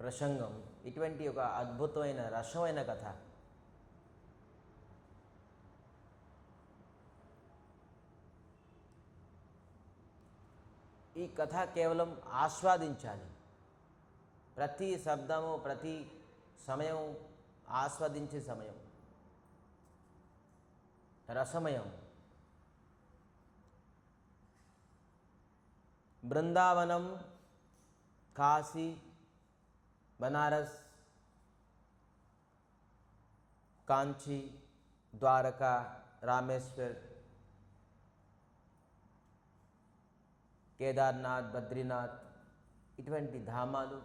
ప్రసంగం ఇటువంటి ఒక అద్భుతమైన రసమైన కథ. ఈ కథ కేవలం ఆస్వాదించాలి. ప్రతి శబ్దము, ప్రతి సమయం ఆస్వాదించే సమయం, రసమయం. బృందావనం, కాశీ, బనారస్, కాంచీ, ద్వారకా, రామేశ్వర్, కేదార్నాథ్, బద్రీనాథ్ ఇటువంటి ధామాలు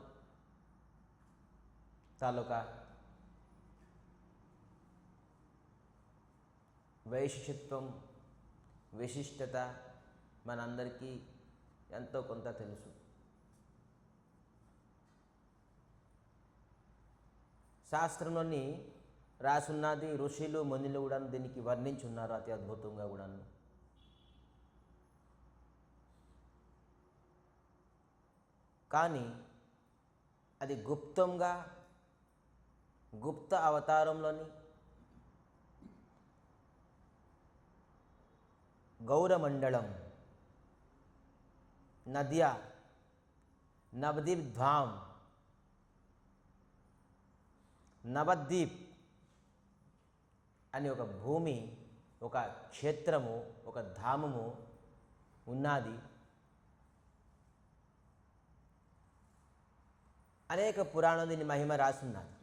తాలూకా వైశిష్టత్వం, విశిష్టత మనందరికీ ఎంతో కొంత తెలుసు. శాస్త్రంలోని రాసున్నది, ఋషులు మునులు కూడా దీనికి వర్ణించున్నారు అతి అద్భుతంగా కూడాను. కానీ అది గుప్తంగా, గుప్త అవతారంలోని గౌరమండలం, నద్యా, నవదీప్ ధామ్, నవద్వీప్ అని ఒక భూమి, ఒక క్షేత్రము, ఒక ధామము ఉన్నది. అనేక పురాణం దీని మహిమ రాసున్నది.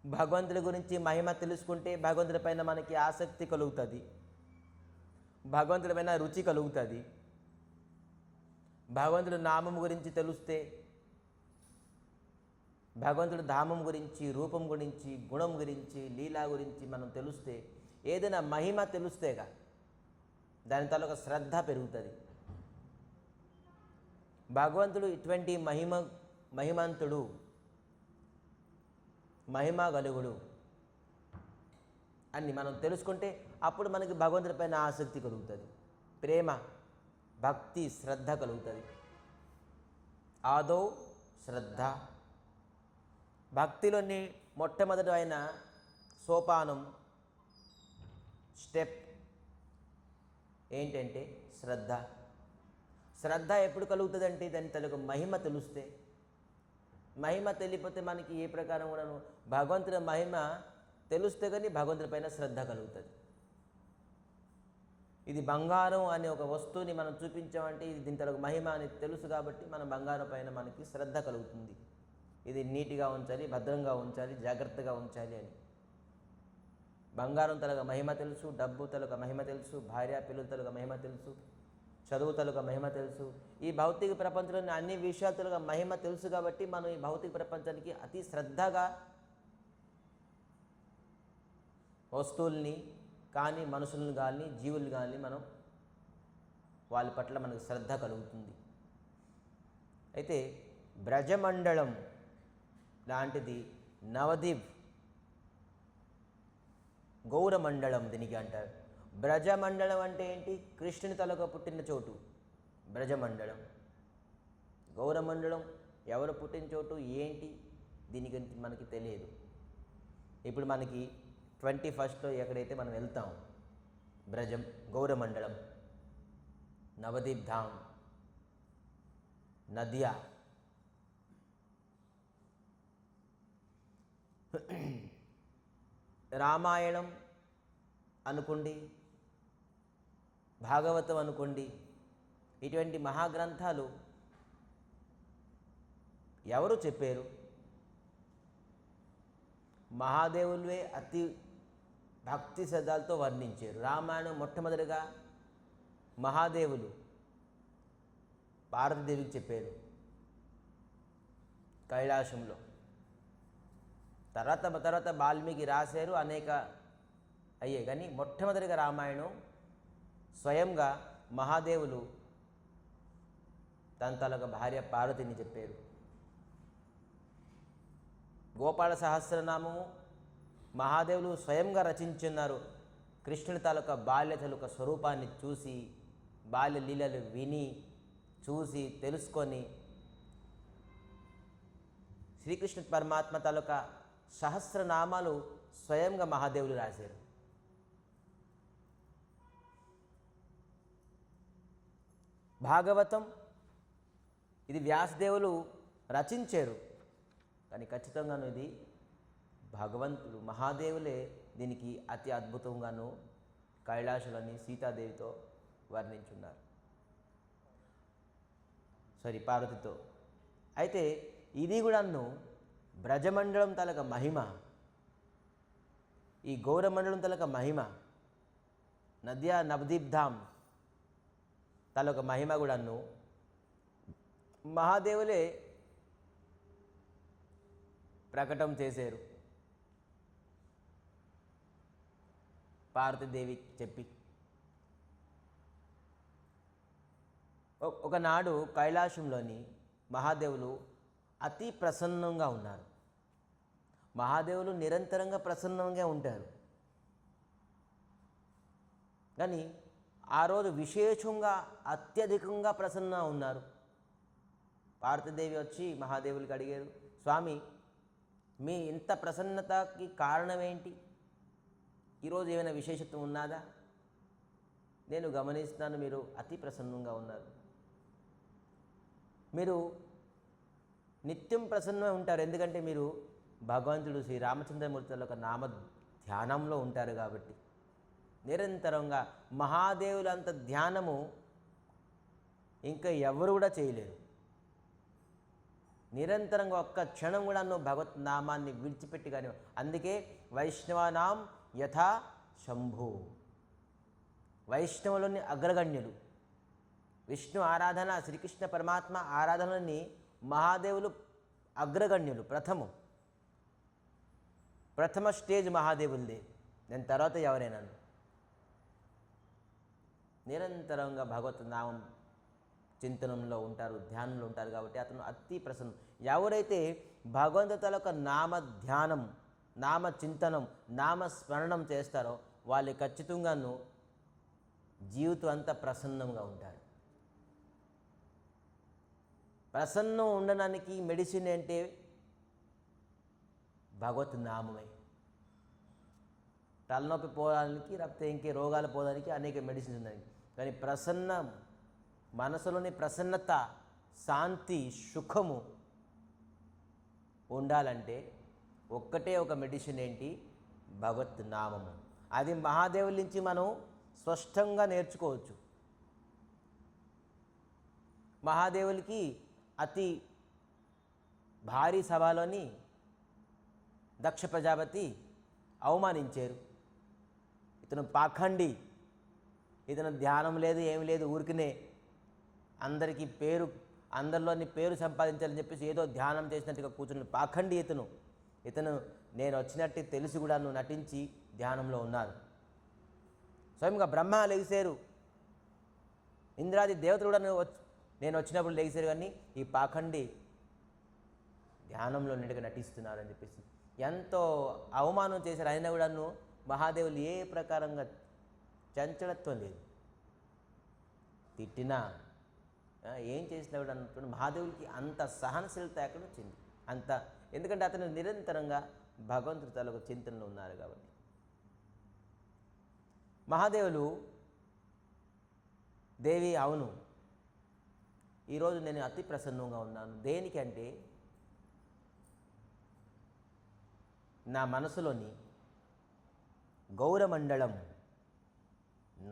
భగవంతుడి గురించి మహిమ తెలుసుకుంటే భగవంతుడి పైన మనకి ఆసక్తి కలుగుతుంది, భగవంతుడి పైన రుచి కలుగుతుంది. భగవంతుడి నామం గురించి తెలిస్తే, భగవంతుడి ధామం గురించి, రూపం గురించి, గుణం గురించి, లీలా గురించి మనం తెలిస్తే, ఏదైనా మహిమ తెలుస్తేగా దాని తాలూకా శ్రద్ధ పెరుగుతుంది. భగవంతుడు ఇటువంటి మహిమంతుడు, మహిమగలుగుడు అని మనం తెలుసుకుంటే అప్పుడు మనకి భగవంతుడి పైన ఆసక్తి కలుగుతుంది, ప్రేమ, భక్తి, శ్రద్ధ కలుగుతుంది. ఆదో శ్రద్ధ. భక్తిలోని మొట్టమొదటి అయిన సోపానం, స్టెప్ ఏంటంటే శ్రద్ధ. శ్రద్ధ ఎప్పుడు కలుగుతుంది అంటే దాని తనకు మహిమ తెలిస్తే. మహిమ తెలియకపోతే మనకి ఏ ప్రకారం కూడా భగవంతుడి మహిమ తెలుస్తే కానీ భగవంతుడి పైన శ్రద్ధ కలుగుతుంది. ఇది బంగారం అనే ఒక వస్తువుని మనం చూపించామంటే ఇది దీని తనకు మహిమ అని తెలుసు కాబట్టి మన బంగారం పైన మనకి శ్రద్ధ కలుగుతుంది. ఇది నీట్గా ఉంచాలి, భద్రంగా ఉంచాలి, జాగ్రత్తగా ఉంచాలి అని. బంగారం తలక మహిమ తెలుసు, డబ్బు తలక మహిమ తెలుసు, భార్య పిల్లల తలక మహిమ తెలుసు, చదువు తలక మహిమ తెలుసు. ఈ భౌతిక ప్రపంచంలోని అన్ని విషయాల తలక మహిమ తెలుసు కాబట్టి మనం ఈ భౌతిక ప్రపంచానికి అతి శ్రద్ధగా వస్తువుల్ని కానీ, మనుషులను కానీ, జీవులు కానీ మనం వాళ్ళ పట్ల మనకు శ్రద్ధ కలుగుతుంది. అయితే బ్రజమండలం లాంటిది నవదీప్, గౌరమండలం దీనికి అంటారు. బ్రజమండలం అంటే ఏంటి? కృష్ణుని తలక పుట్టిన చోటు బ్రజమండలం. గౌరమండలం ఎవరు పుట్టిన చోటు ఏంటి దీనికి మనకి తెలియదు. ఇప్పుడు మనకి 21st ఎక్కడైతే మనం వెళ్తాం, బ్రజం, గౌరమండలం, నవదీప్ ధామ్, నద్యా, రామాయణం అనుకోండి, భాగవతం అనుకోండి, ఇటువంటి మహాగ్రంథాలు ఎవరు చెప్పారు? మహాదేవులే అతి భక్తి శ్రద్ధలతో వర్ణించారు. రామాయణం మొట్టమొదటిగా మహాదేవులు పార్వతీదేవికి చెప్పారు కైలాసంలో. తర్వాత వాల్మీకి రాశారు, అనేక అయ్యే. కానీ మొట్టమొదటిగా రామాయణం స్వయంగా మహాదేవులు తన తలక భార్య పార్వతిని చెప్పారు. గోపాల సహస్రనామము మహాదేవులు స్వయంగా రచించున్నారు. కృష్ణుని తాలూకా బాల్య తాలూకా స్వరూపాన్ని చూసి బాల్య లీలలు విని చూసి తెలుసుకొని శ్రీకృష్ణ పరమాత్మ తాలూకా సహస్రనామాలు స్వయంగా మహాదేవులు రాశారు. భాగవతం ఇది వ్యాసదేవులు రచించారు, కానీ ఖచ్చితంగాను ఇది భగవంతుడు మహాదేవులే దీనికి అతి అద్భుతంగాను కైలాసలోని సీతాదేవితో వర్ణించున్నారు, పార్వతితో. అయితే ఇది కూడాను బ్రజమండలం తలక మహిమ, ఈ గౌరమండలం తలక మహిమ, నవదీప్ధాం తలొక మహిమ కూడాను మహాదేవులే ప్రకటన చేశారు పార్వతీదేవికి చెప్పి. ఒకనాడు కైలాసంలోని మహాదేవులు అతి ప్రసన్నంగా ఉన్నారు. మహాదేవులు నిరంతరంగా ప్రసన్నంగా ఉంటారు, కానీ ఆ రోజు విశేషంగా అత్యధికంగా ప్రసన్నంగా ఉన్నారు. పార్వతీదేవి వచ్చి మహాదేవులకి అడిగారు, స్వామి మీ ఇంత ప్రసన్నతకి కారణం ఏంటి? ఈరోజు ఏమైనా విశేషత్వం ఉన్నదా? నేను గమనిస్తున్నాను మీరు అతి ప్రసన్నంగా ఉన్నారు. మీరు నిత్యం ప్రసన్నమే ఉంటారు, ఎందుకంటే మీరు భగవంతుడు శ్రీరామచంద్రమూర్తి ఒక నామ ధ్యానంలో ఉంటారు కాబట్టి. నిరంతరంగా మహాదేవులంత ధ్యానము ఇంకా ఎవరు కూడా చేయలేరు. నిరంతరంగా ఒక్క క్షణం కూడా నువ్వు భగవత్ నామాన్ని విడిచిపెట్టి కానీ. అందుకే వైష్ణవానాం యథా శంభు, వైష్ణవులని అగ్రగణ్యులు. విష్ణు ఆరాధన, శ్రీకృష్ణ పరమాత్మ ఆరాధనని మహాదేవులు అగ్రగణ్యులు, ప్రథమ స్టేజ్ మహాదేవులది. నేను తర్వాత ఎవరైనా నిరంతరంగా భగవత్ నామం చింతనంలో ఉంటారు, ధ్యానంలో ఉంటారు కాబట్టి అతను అతి ప్రసన్నం. ఎవరైతే భగవంతుడి తాలూకా నామ ధ్యానం, నామ చింతనం, నామ స్మరణం చేస్తారో వాళ్ళు ఖచ్చితంగాను జీవితం అంతా ప్రసన్నంగా ఉంటారు. ప్రసన్నం ఉండడానికి మెడిసిన్ అంటే భగవత్ నామమే. తలనొప్పి పోవడానికి, లేకపోతే ఇంకే రోగాలు పోవడానికి అనేక మెడిసిన్స్ ఉన్నాయి, కానీ ప్రసన్నం, మనసులోని ప్రసన్నత, శాంతి, సుఖము ఉండాలంటే ఒక్కటే ఒక మెడిసిన్ ఏంటి? భగవత్ నామము. అది మహాదేవుల నుంచి మనం స్పష్టంగా నేర్చుకోవచ్చు. మహాదేవులకి అతి భారీ సభలోని దక్ష ప్రజాపతి అవమానించారు. ఇతను పాఖండి, ఇతను ధ్యానం లేదు, ఏమి లేదు, ఊరికినే అందరికీ అందరిలోని పేరు సంపాదించాలని చెప్పేసి ఏదో ధ్యానం చేసినట్టుగా కూర్చుని పాఖండి ఇతను నేను వచ్చినట్టు తెలిసి కూడా నువ్వు నటించి ధ్యానంలో ఉన్నారు. స్వయంగా బ్రహ్మ లెగిశారు, ఇంద్రాది దేవతలు కూడా నేను వచ్చినప్పుడు లెగిశారు, కానీ ఈ పాఖండి ధ్యానంలో నిండుగా నటిస్తున్నారు అని చెప్పేసి ఎంతో అవమానం చేశారు. అయినా కూడా మహాదేవులు ఏ ప్రకారంగా చంచలత్వం లేదు, తిట్టినా ఏం చేసినా కూడా అంటున్న మహాదేవులకి అంత సహనశీలత ఎక్కడ వచ్చింది? అంత ఎందుకంటే అతను నిరంతరంగా భగవంతుడి తాలూకు చింతనలో ఉన్నారు కాబట్టి. మహాదేవులు దేవి అవును, ఈరోజు నేను అతి ప్రసన్నంగా ఉన్నాను. దేనికంటే నా మనసులోని గౌరమండలం,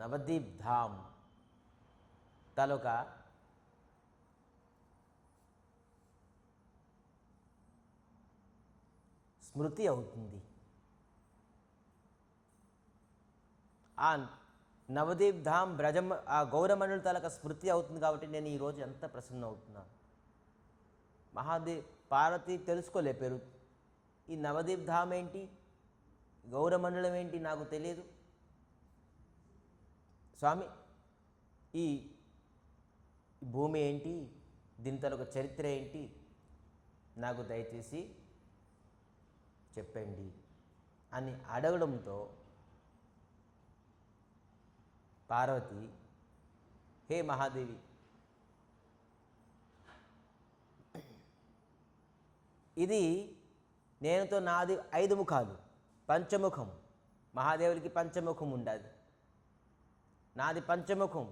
నవదీప్ ధామ్ తాలూకా స్మృతి అవుతుంది. ఆ నవదీప్ ధామ్ ఆ గౌరమండలి తాలూకా స్మృతి అవుతుంది కాబట్టి నేను ఈరోజు ఎంత ప్రసన్న అవుతున్నాను. పార్వతి తెలుసుకోలే పేరు. ఈ నవదీప్ ధామ్ ఏంటి, గౌరమండలం ఏంటి నాకు తెలియదు. స్వామి ఈ భూమి ఏంటి, దీని తాలూకా చరిత్ర ఏంటి నాకు దయచేసి చెప్పండి అని అడగడంతో పార్వతి హే మహాదేవి, ఇది నేనుతో నాది 5 ముఖాలు, పంచముఖం. మహాదేవుడికి పంచముఖం ఉండాలి, నాది పంచముఖం.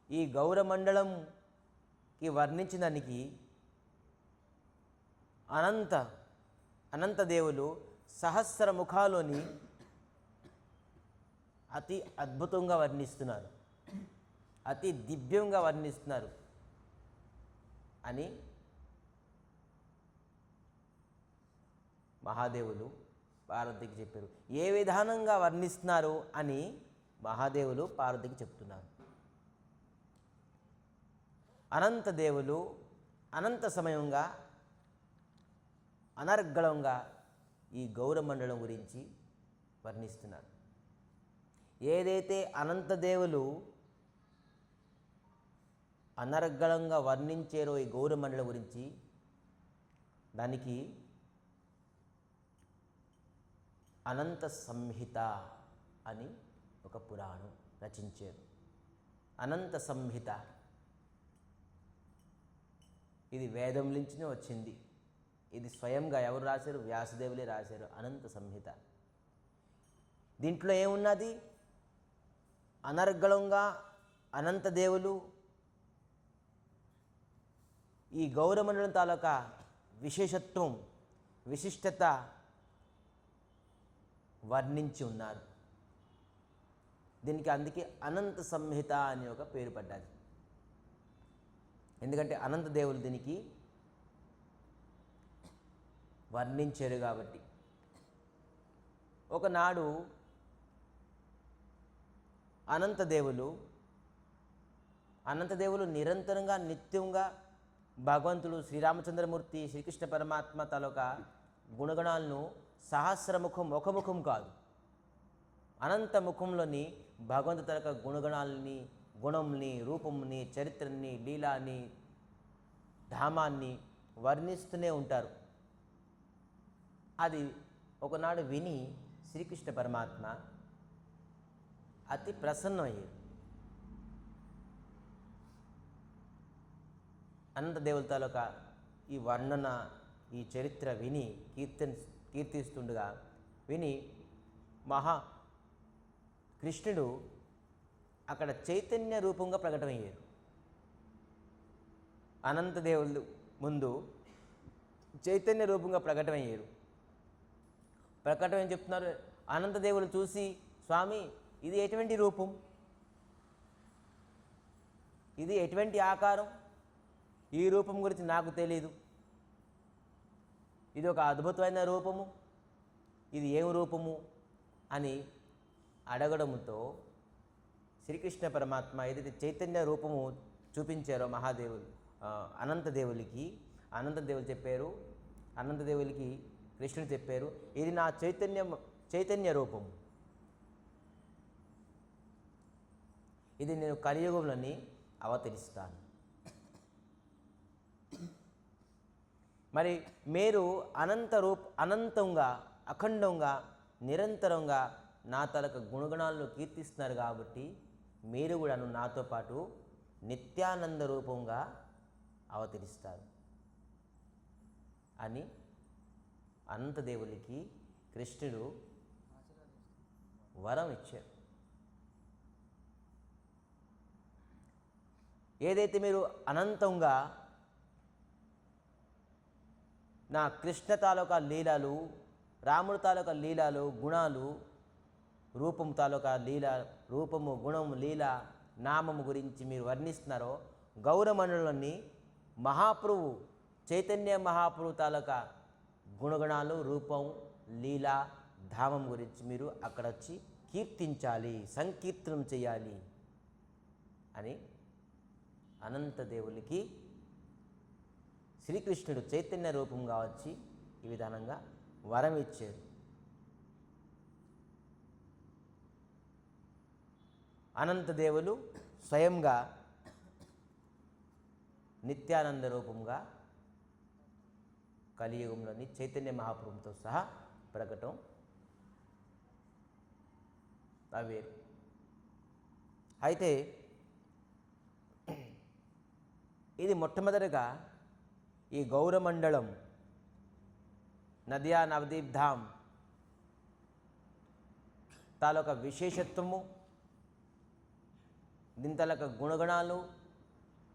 ఈ గౌరమండలంకి వర్ణించడానికి అనంత దేవులు సహస్ర ముఖాలోని అతి అద్భుతంగా వర్ణిస్తున్నారు, అతి దివ్యంగా వర్ణిస్తున్నారు అని మహాదేవులు పార్వతికి చెప్పారు. ఏ విధానంగా వర్ణిస్తున్నారు అని మహాదేవులు పార్వతికి చెప్తున్నారు. అనంత దేవులు అనంత సమయంగా అనర్గళంగా ఈ గౌరమండలం గురించి వర్ణిస్తున్నారు. ఏదైతే అనంత దేవులు అనర్గళంగా వర్ణించారో ఈ గౌరమండలం గురించి, దానికి అనంత సంహిత అని ఒక పురాణం రచించారు. అనంత సంహిత ఇది వేదం నుంచినే వచ్చింది. ఇది స్వయంగా ఎవరు రాశారు? వ్యాసదేవులే రాశారు. అనంత సంహిత. దీంట్లో ఏమున్నది? అనర్గళంగా అనంత దేవులు ఈ గౌరమండలం తాలూకా విశేషత్వం, విశిష్టత వర్ణించి ఉన్నారు. దీనికి అందుకే అనంత సంహిత అని ఒక పేరు పడ్డది. ఎందుకంటే అనంత దేవులు దీనికి వర్ణించారు కాబట్టి. ఒకనాడు అనంతదేవులు నిరంతరంగా నిత్యంగా భగవంతుడు శ్రీరామచంద్రమూర్తి శ్రీకృష్ణ పరమాత్మ తాలూకా గుణగణాలను సహస్రముఖం, ఒక ముఖం కాదు, అనంత ముఖంలోని భగవంతు తాలూకా గుణగణాలని, గుణంని, రూపంని, చరిత్రని, లీలాని, ధామాన్ని వర్ణిస్తూనే ఉంటారు. అది ఒకనాడు విని శ్రీకృష్ణ పరమాత్మ అతి ప్రసన్నమయ్యారు. అనంత దేవుల తాలూకా ఈ వర్ణన, ఈ చరిత్ర విని కీర్తిస్తుండగా విని కృష్ణుడు అక్కడ చైతన్య రూపంగా ప్రకటమయ్యారు. అనంత దేవుళ్ళు ముందు చైతన్య రూపంగా ప్రకటమయ్యారు. ప్రకటమని చెప్తున్నారు. అనంత దేవులు చూసి, స్వామి ఇది ఎటువంటి రూపం, ఇది ఎటువంటి ఆకారం, ఈ రూపం గురించి నాకు తెలీదు, ఇది ఒక అద్భుతమైన రూపము, ఇది ఏం రూపము అని అడగడంతో శ్రీకృష్ణ పరమాత్మ ఏదైతే చైతన్య రూపము చూపించారో మహాదేవులు అనంతదేవులకి, అనంతదేవులకి కృష్ణుడు చెప్పారు, ఇది నా చైతన్య రూపము, ఇది నేను కలియుగంలోని అవతరిస్తాను. మరి మీరు అనంతంగా, అఖండంగా, నిరంతరంగా నా తలక గుణగణాలను కీర్తిస్తున్నారు కాబట్టి మీరు కూడా నాతో పాటు నిత్యానంద రూపంగా అవతరిస్తారు అని అనంతదేవులకి కృష్ణుడు వరం ఇచ్చారు. ఏదైతే మీరు అనంతంగా నా కృష్ణ తాలూకా లీలాలు, రాముడు తాలూకా లీలాలు, గుణాలు, రూపం తాలూకా లీల, రూపము, గుణము, లీల, నామము గురించి మీరు వర్ణిస్తున్నారో, గౌరమండలంలోని మహాప్రభు చైతన్య మహాప్రభు తాలూకా గుణగణాలు, రూపం, లీల, ధామం గురించి మీరు అక్కడ వచ్చి కీర్తించాలి, సంకీర్తనం చేయాలి అని అనంతదేవులకి శ్రీకృష్ణుడు చైతన్య రూపంగా వచ్చి ఈ విధానంగా వరం ఇచ్చారు. అనంతదేవులు స్వయంగా నిత్యానంద రూపంగా కలియుగంలోని చైతన్య మహాప్రభుతో సహా ప్రకటం అయ్యారు. అయితే ఇది మొట్టమొదటిగా ఈ గౌరమండలం నదియా నవదీప్ ధామ్ తాలూకా విశేషత్వము, దీని తాలూకా గుణగణాలు,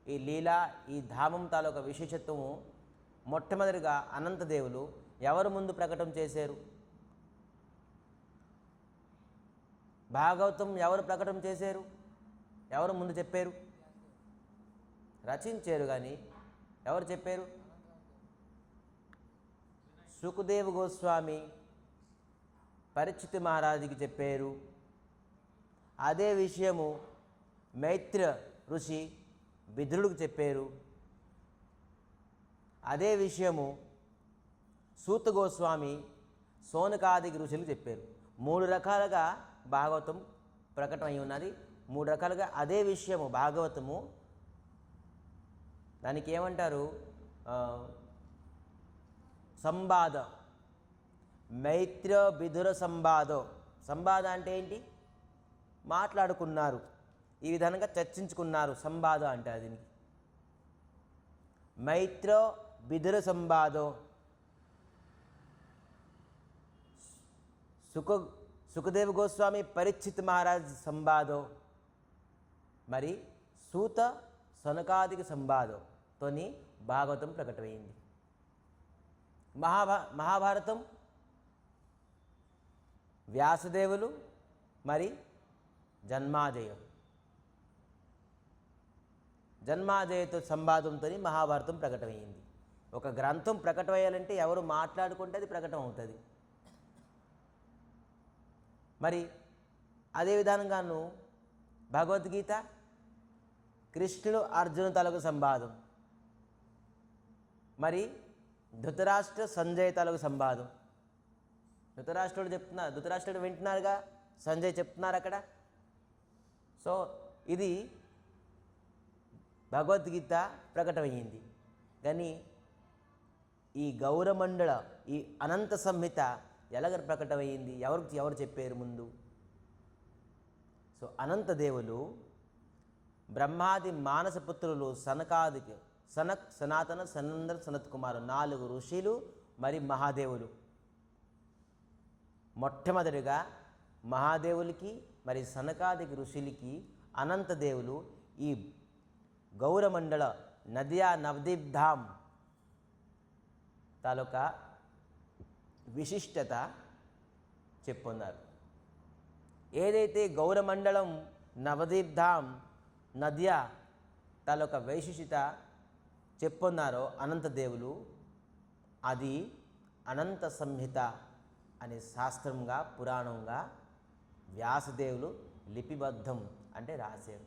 ఈ లీల, ఈ ధామం తాలూకా విశేషత్వము మొట్టమొదటిగా అనంతదేవులు ఎవరు ముందు ప్రకటన చేశారు? భాగవతం ఎవరు ప్రకటన చేశారు? ఎవరు ముందు చెప్పారు? రచించారు, కానీ ఎవరు చెప్పారు? సుఖదేవ గోస్వామి పరీక్షిత్ మహారాజుకి చెప్పారు. అదే విషయము మైత్ర ఋషి విదురుడికి చెప్పారు. అదే విషయము సూత గోస్వామి సోనకాదికి ఋషులకు చెప్పారు. 3 రకాలుగా భాగవతం ప్రకటన అయి ఉన్నది. 3 రకాలుగా అదే విషయము భాగవతము. దానికి ఏమంటారు? సంవాద, మైత్ర విదుర సంవాదం. సంవాద అంటే ఏంటి? మాట్లాడుకున్నారు, ఈ విధంగా చర్చించుకున్నారు. సంవాద అంటే అది. మైత్ర విదుర సంవాదం. సుఖదేవ గోస్వామి పరీక్షిత్ మహారాజ్ సంవాదం, మరి సూత సనకాదిక సంవాదంతోని భాగవతం ప్రకటమైంది. మహాభారతం వ్యాసదేవులు మరి జన్మాజయతో సంవాదంతో మహాభారతం ప్రకటమైంది. ఒక గ్రంథం ప్రకటమయ్యాలంటే ఎవరు మాట్లాడుకుంటే అది ప్రకటన అవుతుంది. మరి అదే విధానంగాను భగవద్గీత కృష్ణుడు అర్జున తాలూకు సంవాదం, మరి ధృతరాష్ట్ర సంజయ్ తాలూకు సంవాదం. ధృతరాష్ట్రుడు వింటున్నారుగా, సంజయ్ చెప్తున్నారు అక్కడ. సో ఇది భగవద్గీత ప్రకటమయ్యింది. కానీ ఈ గౌరమండల, ఈ అనంత సంహిత ఎలాగ ప్రకటమయ్యింది? ఎవరు చెప్పారు ముందు? సో అనంతదేవులు బ్రహ్మాది మానసపుత్రులు సనకాదికి, సనక్, సనాతన, సనందర, సనత్ కుమారు 4 ఋషులు మరి మహాదేవులు. మొట్టమొదటిగా మహాదేవులకి మరి సనకాదికి ఋషులకి అనంతదేవులు ఈ గౌరమండల నదియా నవదీప్ ధామ్ తాలూకా విశిష్టత చెప్పున్నారు. ఏదైతే గౌరమండలం నవదీప్ ధామ్ నదియా తాలూకా వైశిష్టత చెప్పున్నారో అనంతదేవులు, అది అనంత సంహిత అనే శాస్త్రంగా, పురాణంగా వ్యాసదేవులు లిపిబద్ధం అంటే రాశారు,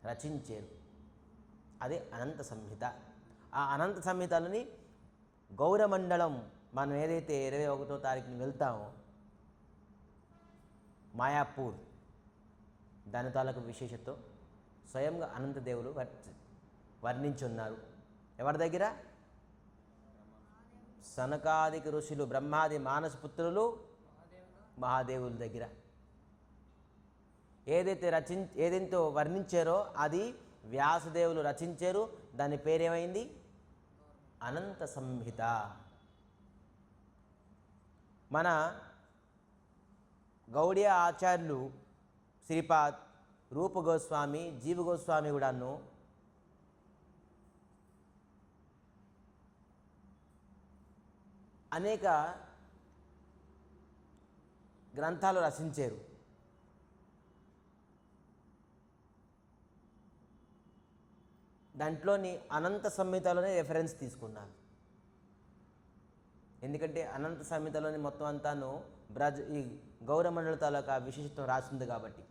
రచించారు. అదే అనంత సంహిత. ఆ అనంత సంహితలని గౌరమండలం మనం ఏదైతే 21వ తారీఖున వెళ్తామో మాయాపూర్, దాని తాలూకు విశేషతో స్వయంగా అనంతదేవులు వర్ణించున్నారు. ఎవరి దగ్గర? సనకాదిక ఋషులు, బ్రహ్మాది మానసపుత్రులు మహాదేవుల దగ్గర ఏదైతే వర్ణించారో అది వ్యాసదేవులు రచించారు. దాని పేరేమైంది? అనంత సంహిత. మన గౌడీయ ఆచార్యులు శ్రీపాద్, రూప గోస్వామి, జీవ గోస్వామి కూడాను అనేక గ్రంథాలు రచించారు. దాంట్లోని అనంత సంహితలోనే రెఫరెన్స్ తీసుకున్నారు. ఎందుకంటే అనంత సంహితలోని మొత్తం అంతాను ఈ గౌరమండల తాలూకా విశిష్టం రాసింది కాబట్టి.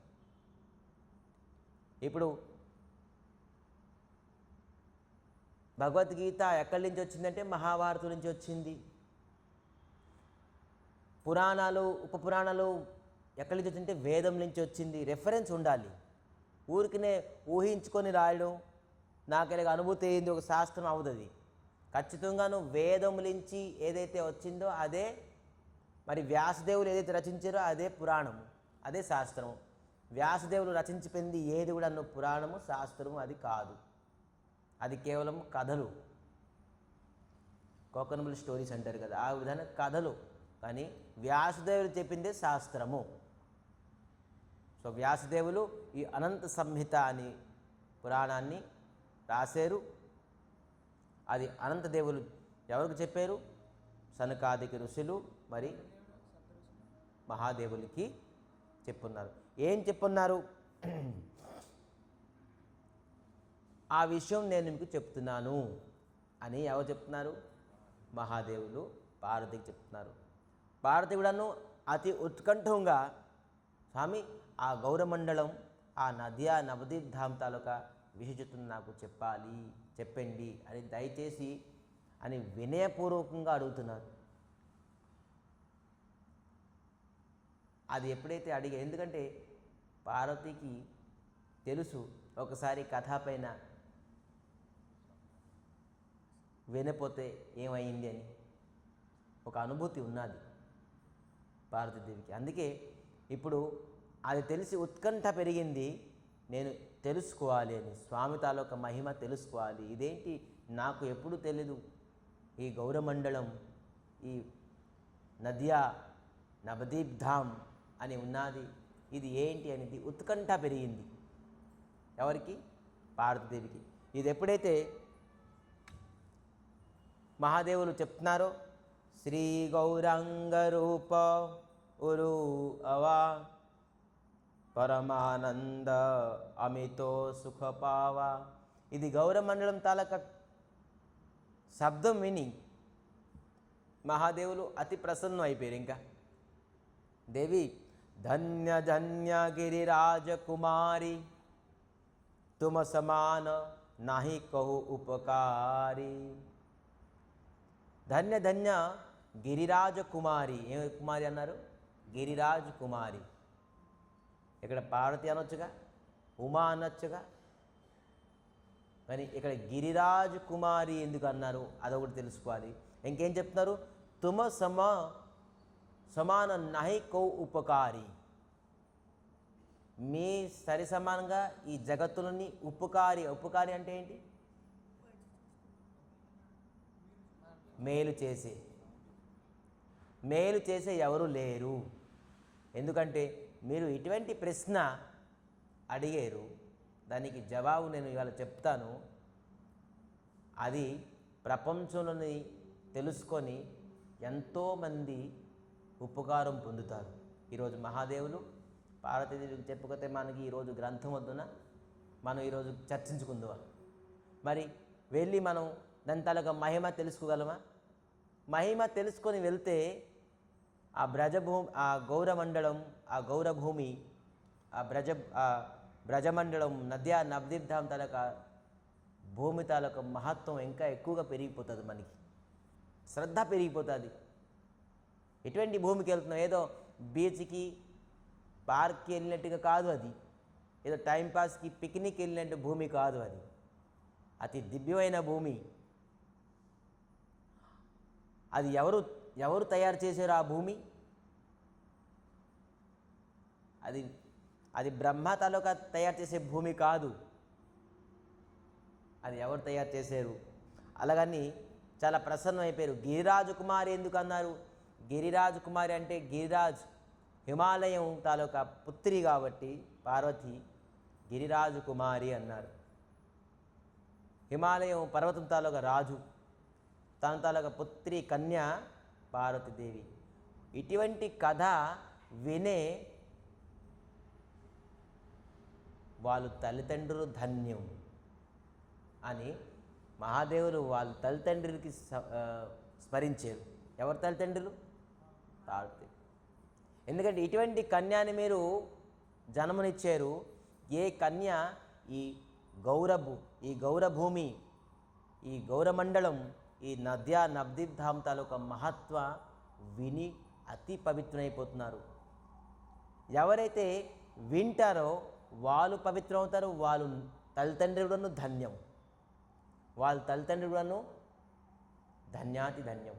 ఇప్పుడు భగవద్గీత ఎక్కడి నుంచి వచ్చిందంటే మహాభారతం నుంచి వచ్చింది. పురాణాలు, ఉపపురాణాలు ఎక్కడి నుంచి వచ్చిందంటే వేదం నుంచి వచ్చింది. రెఫరెన్స్ ఉండాలి. ఊరికినే ఊహించుకొని రాయడం, నాకు ఇలాగ అనుభూతి అయింది ఒక శాస్త్రం అవుతుంది. ఖచ్చితంగాను వేదం నుంచి ఏదైతే వచ్చిందో అదే, మరి వ్యాసదేవులు ఏదైతే రచించారో అదే పురాణము, అదే శాస్త్రము. వ్యాసదేవులు రచించిపోయింది ఏది కూడా పురాణము, శాస్త్రము అది కాదు. అది కేవలం కథలు, కోకనబుల్ స్టోరీస్ అంటారు కదా, ఆ విధంగా కథలు. కానీ వ్యాసదేవులు చెప్పిందే శాస్త్రము. సో వ్యాసదేవులు ఈ అనంత సంహిత అని పురాణాన్ని రాశారు. అది అనంతదేవులు ఎవరికి చెప్పారు? సనకాదికి ఋషులు మరి మహాదేవులకి చెప్పున్నారు. ఏం చెప్పున్నారు? ఆ విషయం నేను మీకు చెప్తున్నాను అని ఎవరు చెప్తున్నారు? మహాదేవులు పార్వతికి చెప్తున్నారు. పార్వతి కూడాను అతి ఉత్కంఠంగా, స్వామి ఆ గౌరమండలం, ఆ నద్యా నవదీప్ ధామ్ తాలూకా విశేషతను నాకు చెప్పండి అని దయచేసి అని వినయపూర్వకంగా అడుగుతున్నారు. అది ఎప్పుడైతే ఎందుకంటే పార్వతికి తెలుసు ఒకసారి కథ పైన వినపోతే ఏమైంది అని ఒక అనుభూతి ఉన్నది పార్వతీదేవికి. అందుకే ఇప్పుడు అది తెలిసి ఉత్కంఠ పెరిగింది, నేను తెలుసుకోవాలి అని, స్వామి తాలూకా మహిమ తెలుసుకోవాలి. ఇదేంటి నాకు ఎప్పుడు తెలీదు, ఈ గౌరమండలం, ఈ నద్యా నవదీప్ ధామ్ అని ఉన్నది, ఇది ఏంటి అనేది ఉత్కంఠ పెరిగింది. ఎవరికి? పార్వతీదేవికి. ఇది ఎప్పుడైతే మహాదేవులు చెప్తున్నారో, శ్రీ గౌరాంగ రూప ఉరు అవా పరమానంద అమితో సుఖపావా, ఇది గౌరమండలం తాలూకా శబ్దం విని మహాదేవులు అతి ప్రసన్నం అయిపోయారు. ఇంకా దేవి ధన్య ధన్య గిరిరాజ కుమారి తుమ సమాన నాహి కహు ఉపకారి. ధన్య ధన్య గిరిరాజ కుమారి. ఏ కుమారి అన్నారు? గిరిరాజ్ కుమారి. ఇక్కడ పార్వతి అనొచ్చుగా, ఉమా అనొచ్చుగా, కానీ ఇక్కడ గిరిరాజ్ కుమారి ఎందుకు అన్నారు అదొకటి తెలుసుకోవాలి. ఇంకేం చెప్తున్నారు? తుమ సమాన నహి కౌ ఉపకారి, మీ సరి సమానంగా ఈ జగత్తులని ఉపకారి అంటే ఏంటి? మేలు చేసే ఎవరు లేరు. ఎందుకంటే మీరు ఇటువంటి ప్రశ్న అడిగారు, దానికి జవాబు నేను ఇవాళ చెప్తాను. అది ప్రపంచంలోని తెలుసుకొని ఎంతోమంది ఉపకారం పొందుతారు. ఈరోజు మహాదేవులు పార్వతీదేవికి చెప్పుకొతే మనకి ఈరోజు గ్రంథం వద్దున మనం ఈరోజు చర్చించుకుందాం. మరి వెళ్ళి మనం దాని తాలూకా మహిమ తెలుసుకోగలమా? మహిమ తెలుసుకొని వెళ్తే ఆ ఆ గౌరమండలం, ఆ గౌరభూమి, ఆ బ్రజమండలం, నద్యా నవదీప్ ధామ్ తాలూకా భూమి తాలూకా మహత్వం ఇంకా ఎక్కువగా పెరిగిపోతుంది. మనకి శ్రద్ధ పెరిగిపోతుంది. ఎటువంటి భూమికి వెళ్తున్నాం? ఏదో బీచ్కి పార్క్కి వెళ్ళినట్టుగా కాదు. అది ఏదో టైంపాస్కి పిక్నిక్ వెళ్ళినట్టు భూమి కాదు. అది అతి దివ్యమైన భూమి. అది ఎవరు తయారు చేశారు ఆ భూమి? అది బ్రహ్మ తాలూకా తయారు చేసే భూమి కాదు. అది ఎవరు తయారు చేశారు? అలాగని చాలా ప్రసన్నం అయిపోయారు. గిరిరాజు కుమారి ఎందుకు అన్నారు? గిరిరాజు కుమారి అంటే గిరిరాజ్ హిమాలయం తాలూకా పుత్రి కాబట్టి పార్వతి గిరిరాజు కుమారి అన్నారు. హిమాలయం పర్వతం తాలూకా రాజు, తన తాలూకా పుత్రి కన్య పార్వతీదేవి. ఇటువంటి కథ వినే వాళ్ళు తల్లిదండ్రులు ధన్యం అని మహాదేవులు వాళ్ళ తల్లిదండ్రులకి స్మరించారు. ఎవరు తల్లిదండ్రులు? పార్వతి. ఎందుకంటే ఇటువంటి కన్యాని మీరు జన్మనిచ్చారు. ఏ కన్య ఈ గౌరభూమి, ఈ గౌరమండలం, ఈ నద్యా నవదీప్ ధామ్ తాలూకా మహత్వ విని అతి పవిత్రమైపోతున్నారు. ఎవరైతే వింటారో వాళ్ళు పవిత్రం అవుతారు. వాళ్ళు తల్లిదండ్రులను ధన్యం, వాళ్ళ తల్లిదండ్రులను ధన్యాతి ధన్యం.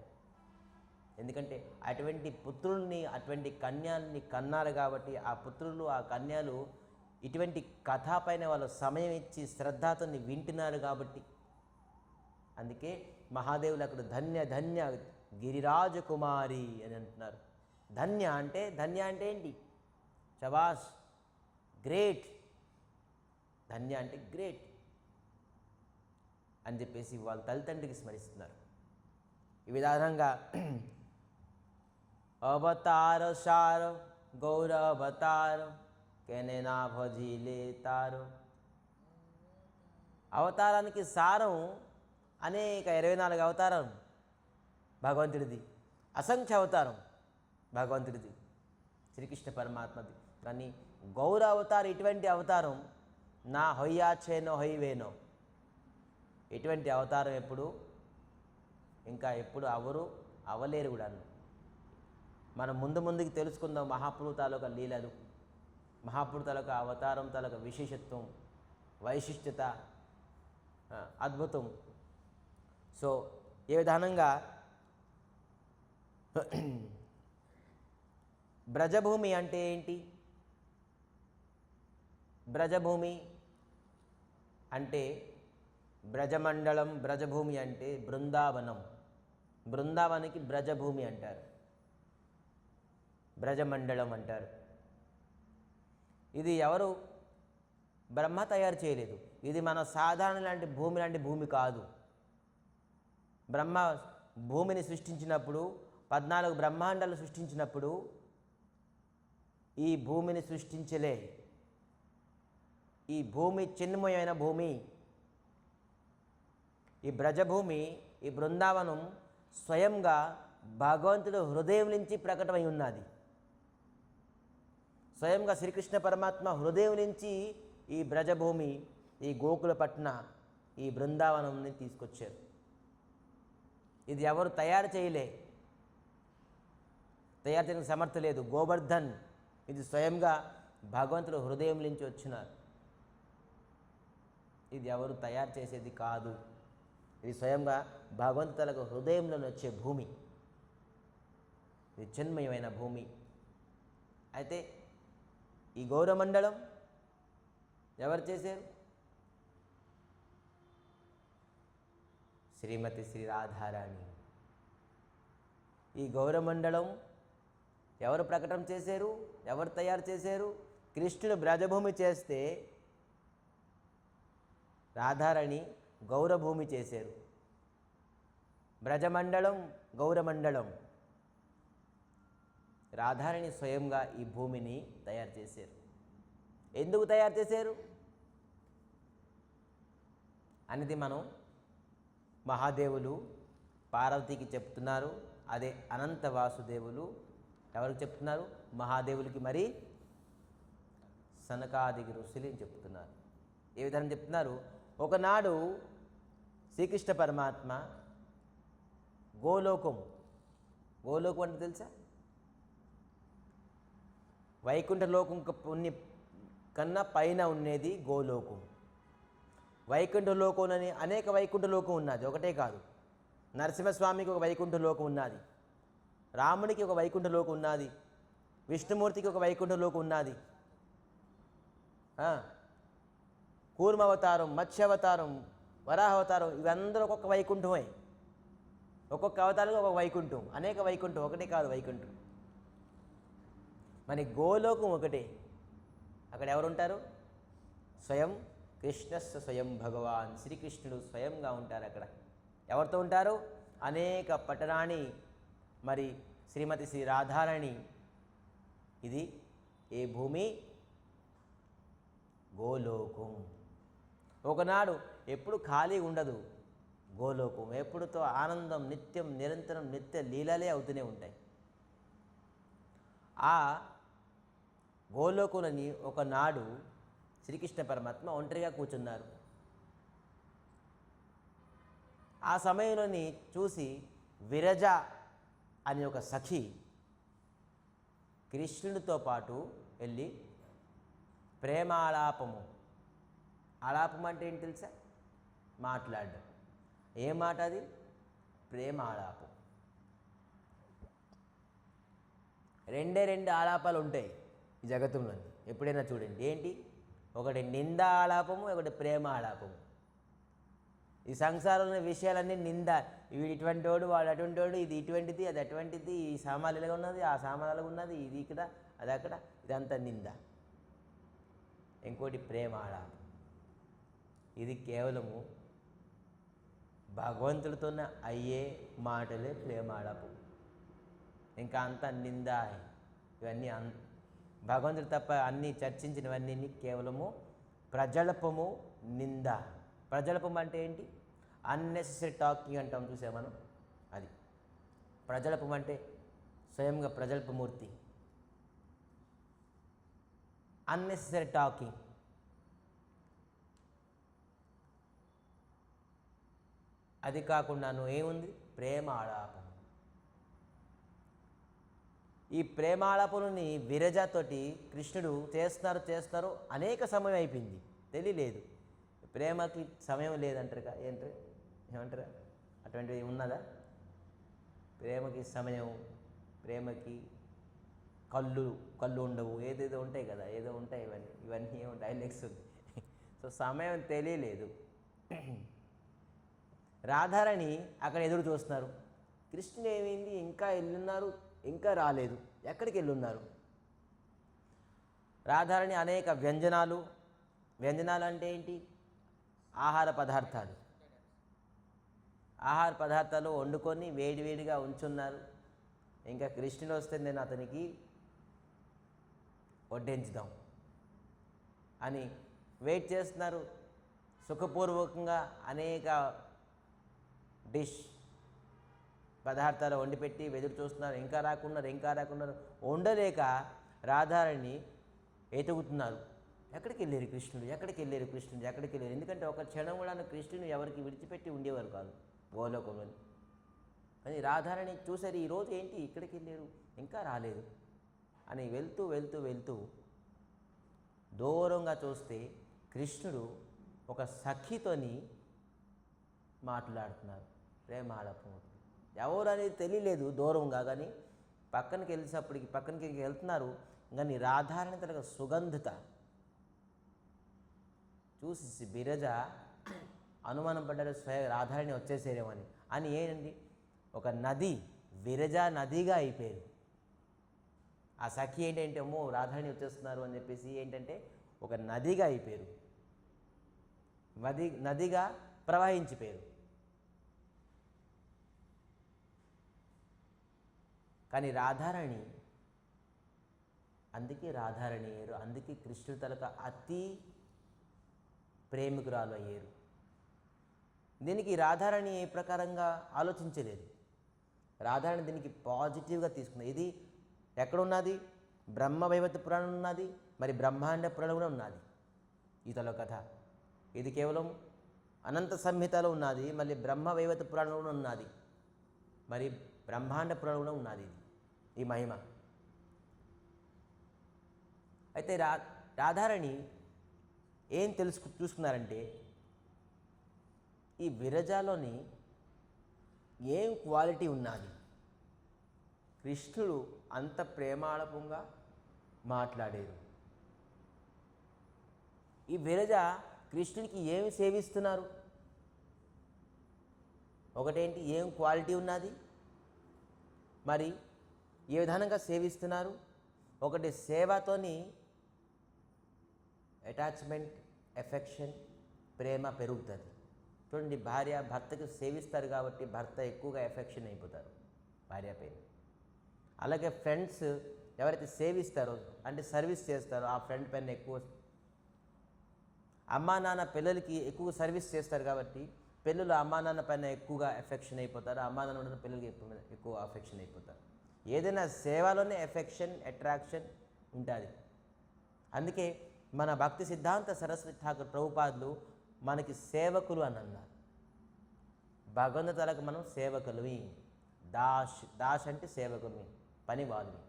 ఎందుకంటే అటువంటి పుత్రుల్ని, అటువంటి కన్యల్ని కన్నారు కాబట్టి ఆ పుత్రులు, ఆ కన్యలు ఇటువంటి కథ పైన వాళ్ళు సమయం ఇచ్చి శ్రద్ధతో వింటున్నారు కాబట్టి అందుకే మహాదేవులు అక్కడ ధన్య ధన్య గిరిరాజకుమారి అని అంటున్నారు. ధన్య అంటే ఏంటి? శబాష్, గ్రేట్. ధన్య అంటే గ్రేట్ అని చెప్పేసి వాళ్ళ తల్లిదండ్రికి స్మరిస్తున్నారు. ఈ విధానంగా అవతార సార గౌర అవతార కెనెనా భజిలే తారో. అవతారానికి సారం అనేక 24 అవతారం భగవంతుడిది, అసంఖ్య అవతారం భగవంతుడిది, శ్రీకృష్ణ పరమాత్మది. కానీ గౌర అవతారం ఇటువంటి అవతారం నా హొయ్యాచేనో హొయ్వేనో, ఇటువంటి అవతారం ఇంకా ఎప్పుడు అవలేరు కూడా. మనం ముందుకు తెలుసుకుందాం మహాప్రభు తాలూకా లీలలు, మహాప్రభు తాలూకా అవతారం తాలూకా విశేషత్వం, వైశిష్ట్యత, అద్భుతం. సో ఏ విధానంగా బ్రజభూమి అంటే ఏంటి? బ్రజభూమి అంటే బ్రజమండలం, బ్రజభూమి అంటే బృందావనం. బృందావనికి బ్రజభూమి అంటారు, బ్రజమండలం అంటారు. ఇది ఎవరు? బ్రహ్మ తయారు చేయలేదు. ఇది మన సాధారణ లాంటి భూమి కాదు. బ్రహ్మ భూమిని సృష్టించినప్పుడు, 14 బ్రహ్మాండాలు సృష్టించినప్పుడు ఈ భూమిని సృష్టించలే. ఈ భూమి చిన్మయమైన భూమి. ఈ బ్రజభూమి, ఈ బృందావనం స్వయంగా భగవంతుడు హృదయం నుంచి ప్రకటమై ఉన్నది. స్వయంగా శ్రీకృష్ణ పరమాత్మ హృదయం నుంచి ఈ బ్రజభూమి, ఈ గోకుల పట్న, ఈ బృందావనంని తీసుకొచ్చారు. ఇది ఎవరు తయారు చేయలే, తయారు చేయడానికి సమర్థ లేదు. గోవర్ధన్ ఇది స్వయంగా భగవంతుడు హృదయం నుంచి వచ్చినారు. ఇది ఎవరు తయారు చేసేది కాదు. ఇది స్వయంగా భగవంతులకు హృదయంలో వచ్చే భూమి. ఇది చిన్మయమైన భూమి. అయితే ఈ గౌరమండలం ఎవరు చేశారు? శ్రీమతి శ్రీ రాధారాణి. ఈ గౌరమండలం ఎవరు ప్రకటన చేశారు? ఎవరు తయారు చేశారు? కృష్ణుడు బ్రజభూమి చేస్తే రాధారాణి గౌరభూమి చేశారు. బ్రజమండలం, గౌరమండలం. రాధారాణి స్వయంగా ఈ భూమిని తయారు చేశారు. ఎందుకు తయారు చేశారు అనేది మనం మహాదేవులు పార్వతికి చెప్తున్నారు. అదే అనంత వాసుదేవులు ఎవరికి చెప్తున్నారు? మహాదేవులకి, మరి సనకాదికి ఋషులు చెప్తున్నారు. ఏ విధంగా చెప్తున్నారు? ఒకనాడు శ్రీకృష్ణ పరమాత్మ గోలోకం అంటే తెలుసా? వైకుంఠ లోకం కన్నా పైన ఉన్నది గోలోకం. వైకుంఠ లోకం అని అనేక వైకుంఠ లోకం ఉన్నది, ఒకటే కాదు. నరసింహస్వామికి ఒక వైకుంఠ లోకం ఉన్నది, రామునికి ఒక వైకుంఠ లోకం ఉన్నది, విష్ణుమూర్తికి ఒక వైకుంఠ లోకం ఉన్నది. కూర్మ అవతారం, మత్స్య అవతారం, వరాహ అవతారం, ఇవందరూ ఒక్కొక్క వైకుంఠమే. ఒక్కొక్క అవతారంలో ఒక వైకుంఠం, అనేక వైకుంఠం, ఒకటే కాదు వైకుంఠం. మరి గోలోకం ఒకటే. అక్కడ ఎవరుంటారు? స్వయం కృష్ణస్య స్వయం భగవాన్, శ్రీకృష్ణుడు స్వయంగా ఉంటారు అక్కడ. ఎవరితో ఉంటారు? అనేక పట్టరాణి, మరి శ్రీమతి శ్రీ రాధారాణి. ఇది ఏ భూమి? గోలోకం. ఒకనాడు ఎప్పుడు ఖాళీ ఉండదు గోలోకం. ఎప్పుడుతో ఆనందం, నిత్యం నిరంతరం నిత్య లీలలే అవుతూనే ఉంటాయి. ఆ గోలోకులని ఒకనాడు శ్రీకృష్ణ పరమాత్మ ఒంటరిగా కూర్చున్నారు. ఆ సమయంలోని చూసి విరజ అనే ఒక సఖి కృష్ణుడితో పాటు వెళ్ళి ప్రేమాలాపము. ఆలాపం అంటే ఏంటి తెలుసా? మాట్లాడడం. ఏం మాట అది? ప్రేమాలాపం. రెండు ఆలాపాలు ఉంటాయి ఈ జగత్తులో. ఎప్పుడైనా చూడండి. ఏంటి? ఒకటి నిందా ఆలాపము, ఒకటి ప్రేమ ఆలాపము. ఈ సంసారంలో విషయాలన్నీ నింద. వీడు ఇటువంటి వాడు, వాడు అటువంటి వాడు, ఇది ఇటువంటిది, అది అటువంటిది, ఈ సామాన్లు ఇలాగ ఉన్నది, ఆ సామాన్లు అలాగ ఉన్నది, ఇది ఇక్కడ, అది అక్కడ, ఇదంతా నింద. ఇంకోటి ప్రేమాళాపం. ఇది కేవలము భగవంతుడితో అయ్యే మాటలే ప్రేమాళాపం. ఇంకా అంతా నింద. ఇవన్నీ భగవంతుడు తప్ప అన్నీ చర్చించినవన్నీ కేవలము ప్రజలపము, నింద. ప్రజలపం అంటే ఏంటి? అన్నెసెసరీ టాకింగ్ అంటాం చూసా మనం. అది ప్రజలపం అంటే స్వయంగా ప్రజల్పమూర్తి. Unnecessary talking. అది కాకుండాను ఏముంది? ప్రేమాళాపం. ఈ ప్రేమాళాపంని విరజతోటి కృష్ణుడు చేస్తున్నారు అనేక సమయం అయిపోయింది, తెలియలేదు. ప్రేమకి సమయం లేదంటారు. ఏమంటారు? అటువంటివి ఉన్నదా? ప్రేమకి సమయం, ప్రేమకి కళ్ళు ఉండవు, ఏదేదో ఉంటాయి కదా, ఏదో ఉంటాయి. ఇవన్నీ ఏమో డైలాగ్స్ ఉంది. సో సమయం తెలియలేదు. రాధారాణి అక్కడ ఎదురు చూస్తున్నారు. కృష్ణుడు ఏమైంది? ఇంకా వెళ్ళున్నారు, ఇంకా రాలేదు. ఎక్కడికి వెళ్ళున్నారు? రాధారాణి అనేక వ్యంజనాలు అంటే ఏంటి? ఆహార పదార్థాలు వండుకొని వేడివేడిగా ఉంచున్నారు. ఇంకా కృష్ణుడు వస్తే నేను అతనికి వడ్డించుదాం అని వెయిట్ చేస్తున్నారు. సుఖపూర్వకంగా అనేక పదార్థాలు వండిపెట్టి ఎదురు చూస్తున్నారు. ఇంకా రాకున్నారు. వండలేక రాధారాణి ఎతుకుతున్నారు. ఎక్కడికి వెళ్ళారు కృష్ణుడు? ఎందుకంటే ఒక క్షణం కూడా కృష్ణుని ఎవరికి విడిచిపెట్టి ఉండేవారు కాదు గోలోకంలో. కానీ రాధారాణి చూసారు, ఈరోజు ఏంటి ఇక్కడికి వెళ్ళారు, ఇంకా రాలేదు అని వెళ్తూ దూరంగా చూస్తే కృష్ణుడు ఒక సఖితోని మాట్లాడుతున్నారు. ప్రేమాళాపం. ఎవరు అనేది తెలియలేదు దూరంగా. కానీ పక్కనకి వెళ్తున్నారు. కానీ రాధారాణి తన సుగంధత చూసి బిరజ అనుమానం పడ్డారు, రాధారాణి వచ్చేసేరేమని. అని ఏంటండి, ఒక నది విరజ నదిగా అయిపోయారు. ఆ సఖి ఏంటంటే అమ్మో రాధారాణి వచ్చేస్తున్నారు అని చెప్పేసి ఏంటంటే ఒక నదిగా అయిపోయారు. నదిగా ప్రవహించిపోయారు. కానీ రాధారాణి, అందుకే రాధారాణి అయ్యారు. అందుకే కృష్ణుడు తలక అతి ప్రేమికురాలు అయ్యారు. దీనికి రాధారాణి ఏ ప్రకారంగా ఆలోచించలేదు. రాధారాణి దీనికి పాజిటివ్గా తీసుకుంది. ఇది ఎక్కడున్నది? బ్రహ్మవైవర్త పురాణం ఉన్నది, మరి బ్రహ్మాండ పురాణం కూడా ఉన్నది. ఈతలో కథ ఇది కేవలం అనంత సంహితలో ఉన్నది, మళ్ళీ బ్రహ్మవైవర్త పురాణం కూడా ఉన్నది, మరి బ్రహ్మాండ పురాణం కూడా ఉన్నది. ఈ మహిమ అయితే రాధారాణి ఏం చూసుకున్నారంటే ఈ విరజాలోని ఏం క్వాలిటీ ఉన్నది. కృష్ణుడు అంత ప్రేమాళపంగా మాట్లాడారు. ఈ విరజ కృష్ణుడికి ఏమి సేవిస్తున్నారు? ఒకటేంటి, ఏం క్వాలిటీ ఉన్నది, మరి ఏ విధానంగా సేవిస్తున్నారు? ఒకటి సేవతోని అటాచ్మెంట్, ఎఫెక్షన్, ప్రేమ పెరుగుతుంది. చూడండి, భార్య భర్తకి సేవిస్తారు కాబట్టి భర్త ఎక్కువగా ఎఫెక్షన్ అయిపోతారు భార్య పైన. అలాగే ఫ్రెండ్స్ ఎవరైతే సేవిస్తారో అంటే సర్వీస్ చేస్తారో ఆ ఫ్రెండ్ పైన ఎక్కువ. అమ్మా నాన్న పిల్లలకి ఎక్కువ సర్వీస్ చేస్తారు కాబట్టి పిల్లలు అమ్మా నాన్న పైన ఎక్కువగా ఎఫెక్షన్ అయిపోతారు, అమ్మా నాన్న ఉన్న పిల్లలకి ఎక్కువ అఫెక్షన్ అయిపోతారు. ఏదైనా సేవలోనే ఎఫెక్షన్, అట్రాక్షన్ ఉంటుంది. అందుకే మన భక్తి సిద్ధాంత సరస్వతి ఠాకూర్ ప్రభుపాదులు మనకి సేవకులు అని అన్నారు. భగవంతులకు మనం సేవకులువి. దాస్ అంటే సేవకులు, పని వాళ్ళవి.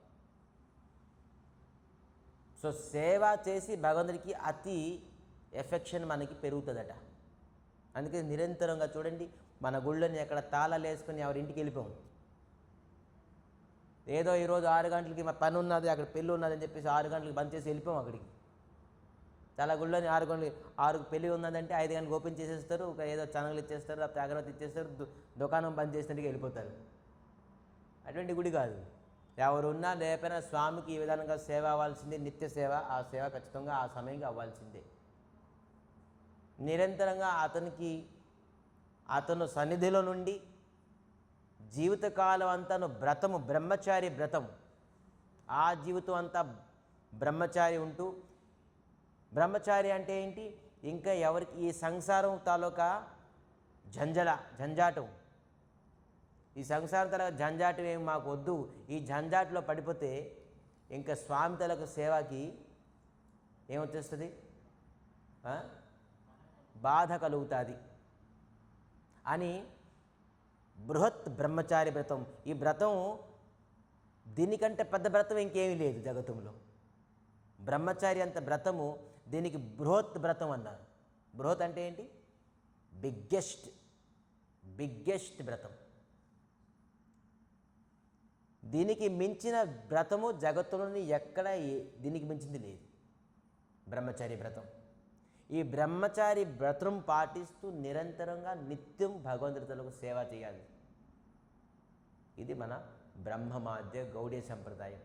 సో సేవ చేసి భగవంతుడికి అతి ఎఫెక్షన్ మనకి పెరుగుతుందట. అందుకే నిరంతరంగా చూడండి, మన గుళ్ళని ఎక్కడ తాళాలు వేసుకొని ఎవరింటికి వెళ్ళిపోము. ఏదో ఈరోజు 6 గంటలకి మా పని ఉన్నది, అక్కడ పెళ్ళి ఉన్నది అని చెప్పేసి 6 గంటలకి బంద్ చేసి వెళ్ళిపోము అక్కడికి. చాలా గుళ్ళని 6 పెళ్ళి ఉన్నదంటే 5 గంటలకు ఓపెన్ చేసేస్తారు, ఒక ఏదో ఛానల్ ఇచ్చేస్తారు, లేకపోతే అగరబత్తి ఇచ్చేస్తారు, దుకాణం బంద్ చేసినట్టుగా వెళ్ళిపోతారు. అటువంటి గుడి కాదు. ఎవరున్నా లేకపోయినా స్వామికి ఈ విధంగా సేవ అవ్వాల్సిందే, నిత్య సేవ. ఆ సేవ ఖచ్చితంగా ఆ సమయంగా అవ్వాల్సిందే. నిరంతరంగా అతను సన్నిధిలో నుండి జీవితకాలం అంతాను బ్రహ్మచారి వ్రతం, ఆ జీవితం అంతా బ్రహ్మచారి ఉంటూ, బ్రహ్మచారి అంటే ఏంటి, ఇంకా ఎవరికి ఈ సంసారం తాలూకా జంజాటం, ఈ సంసారం తాలూకా జంజాటం ఏమి మాకు వద్దు, ఈ జంజాట్లో పడిపోతే ఇంకా స్వామి తాలూకా సేవకి ఏమొచ్చేస్తుంది, బాధ కలుగుతుంది అని బృహత్ బ్రహ్మచారి వ్రతం. ఈ వ్రతం దీనికంటే పెద్ద వ్రతం ఇంకేమీ లేదు జగతంలో. బ్రహ్మచారి అంత వ్రతము, దీనికి బృహత్ వ్రతం అన్నారు. బృహత్ అంటే ఏంటి, బిగ్గెస్ట్ వ్రతం. దీనికి మించిన వ్రతము జగత్తులోని ఎక్కడ దీనికి మించింది లేదు, బ్రహ్మచారి వ్రతం. ఈ బ్రహ్మచారి వ్రతం పాటిస్తూ నిరంతరంగా నిత్యం భగవంతుడితో సేవ చేయాలి. ఇది మన బ్రహ్మమాధ్య గౌడీయ సంప్రదాయం.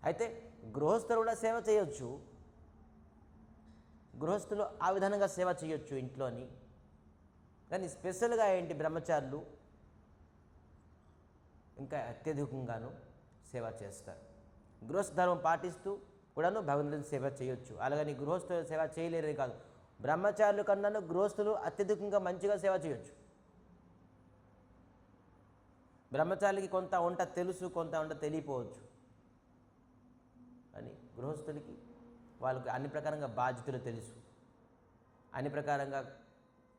అయితే గృహస్థులు కూడా సేవ చేయొచ్చు, గృహస్థులు ఆ విధంగా సేవ చేయొచ్చు ఇంట్లోని. కానీ స్పెషల్గా ఏంటి, బ్రహ్మచారులు ఇంకా అత్యధికంగాను సేవ చేస్తారు. గృహస్థ ధర్మం పాటిస్తూ కూడాను భగవంతుని సేవ చేయొచ్చు. అలాగని గృహస్థులు సేవ చేయలేరని కాదు, బ్రహ్మచారులు కన్నాను గృహస్థులు అత్యధికంగా మంచిగా సేవ చేయొచ్చు. బ్రహ్మచారికి కొంత వంట తెలుసు, కొంత వంట తెలియపోవచ్చు. అని గృహస్థులకి వాళ్ళకి అన్ని ప్రకారంగా బాధ్యతలు తెలుసు, అన్ని ప్రకారంగా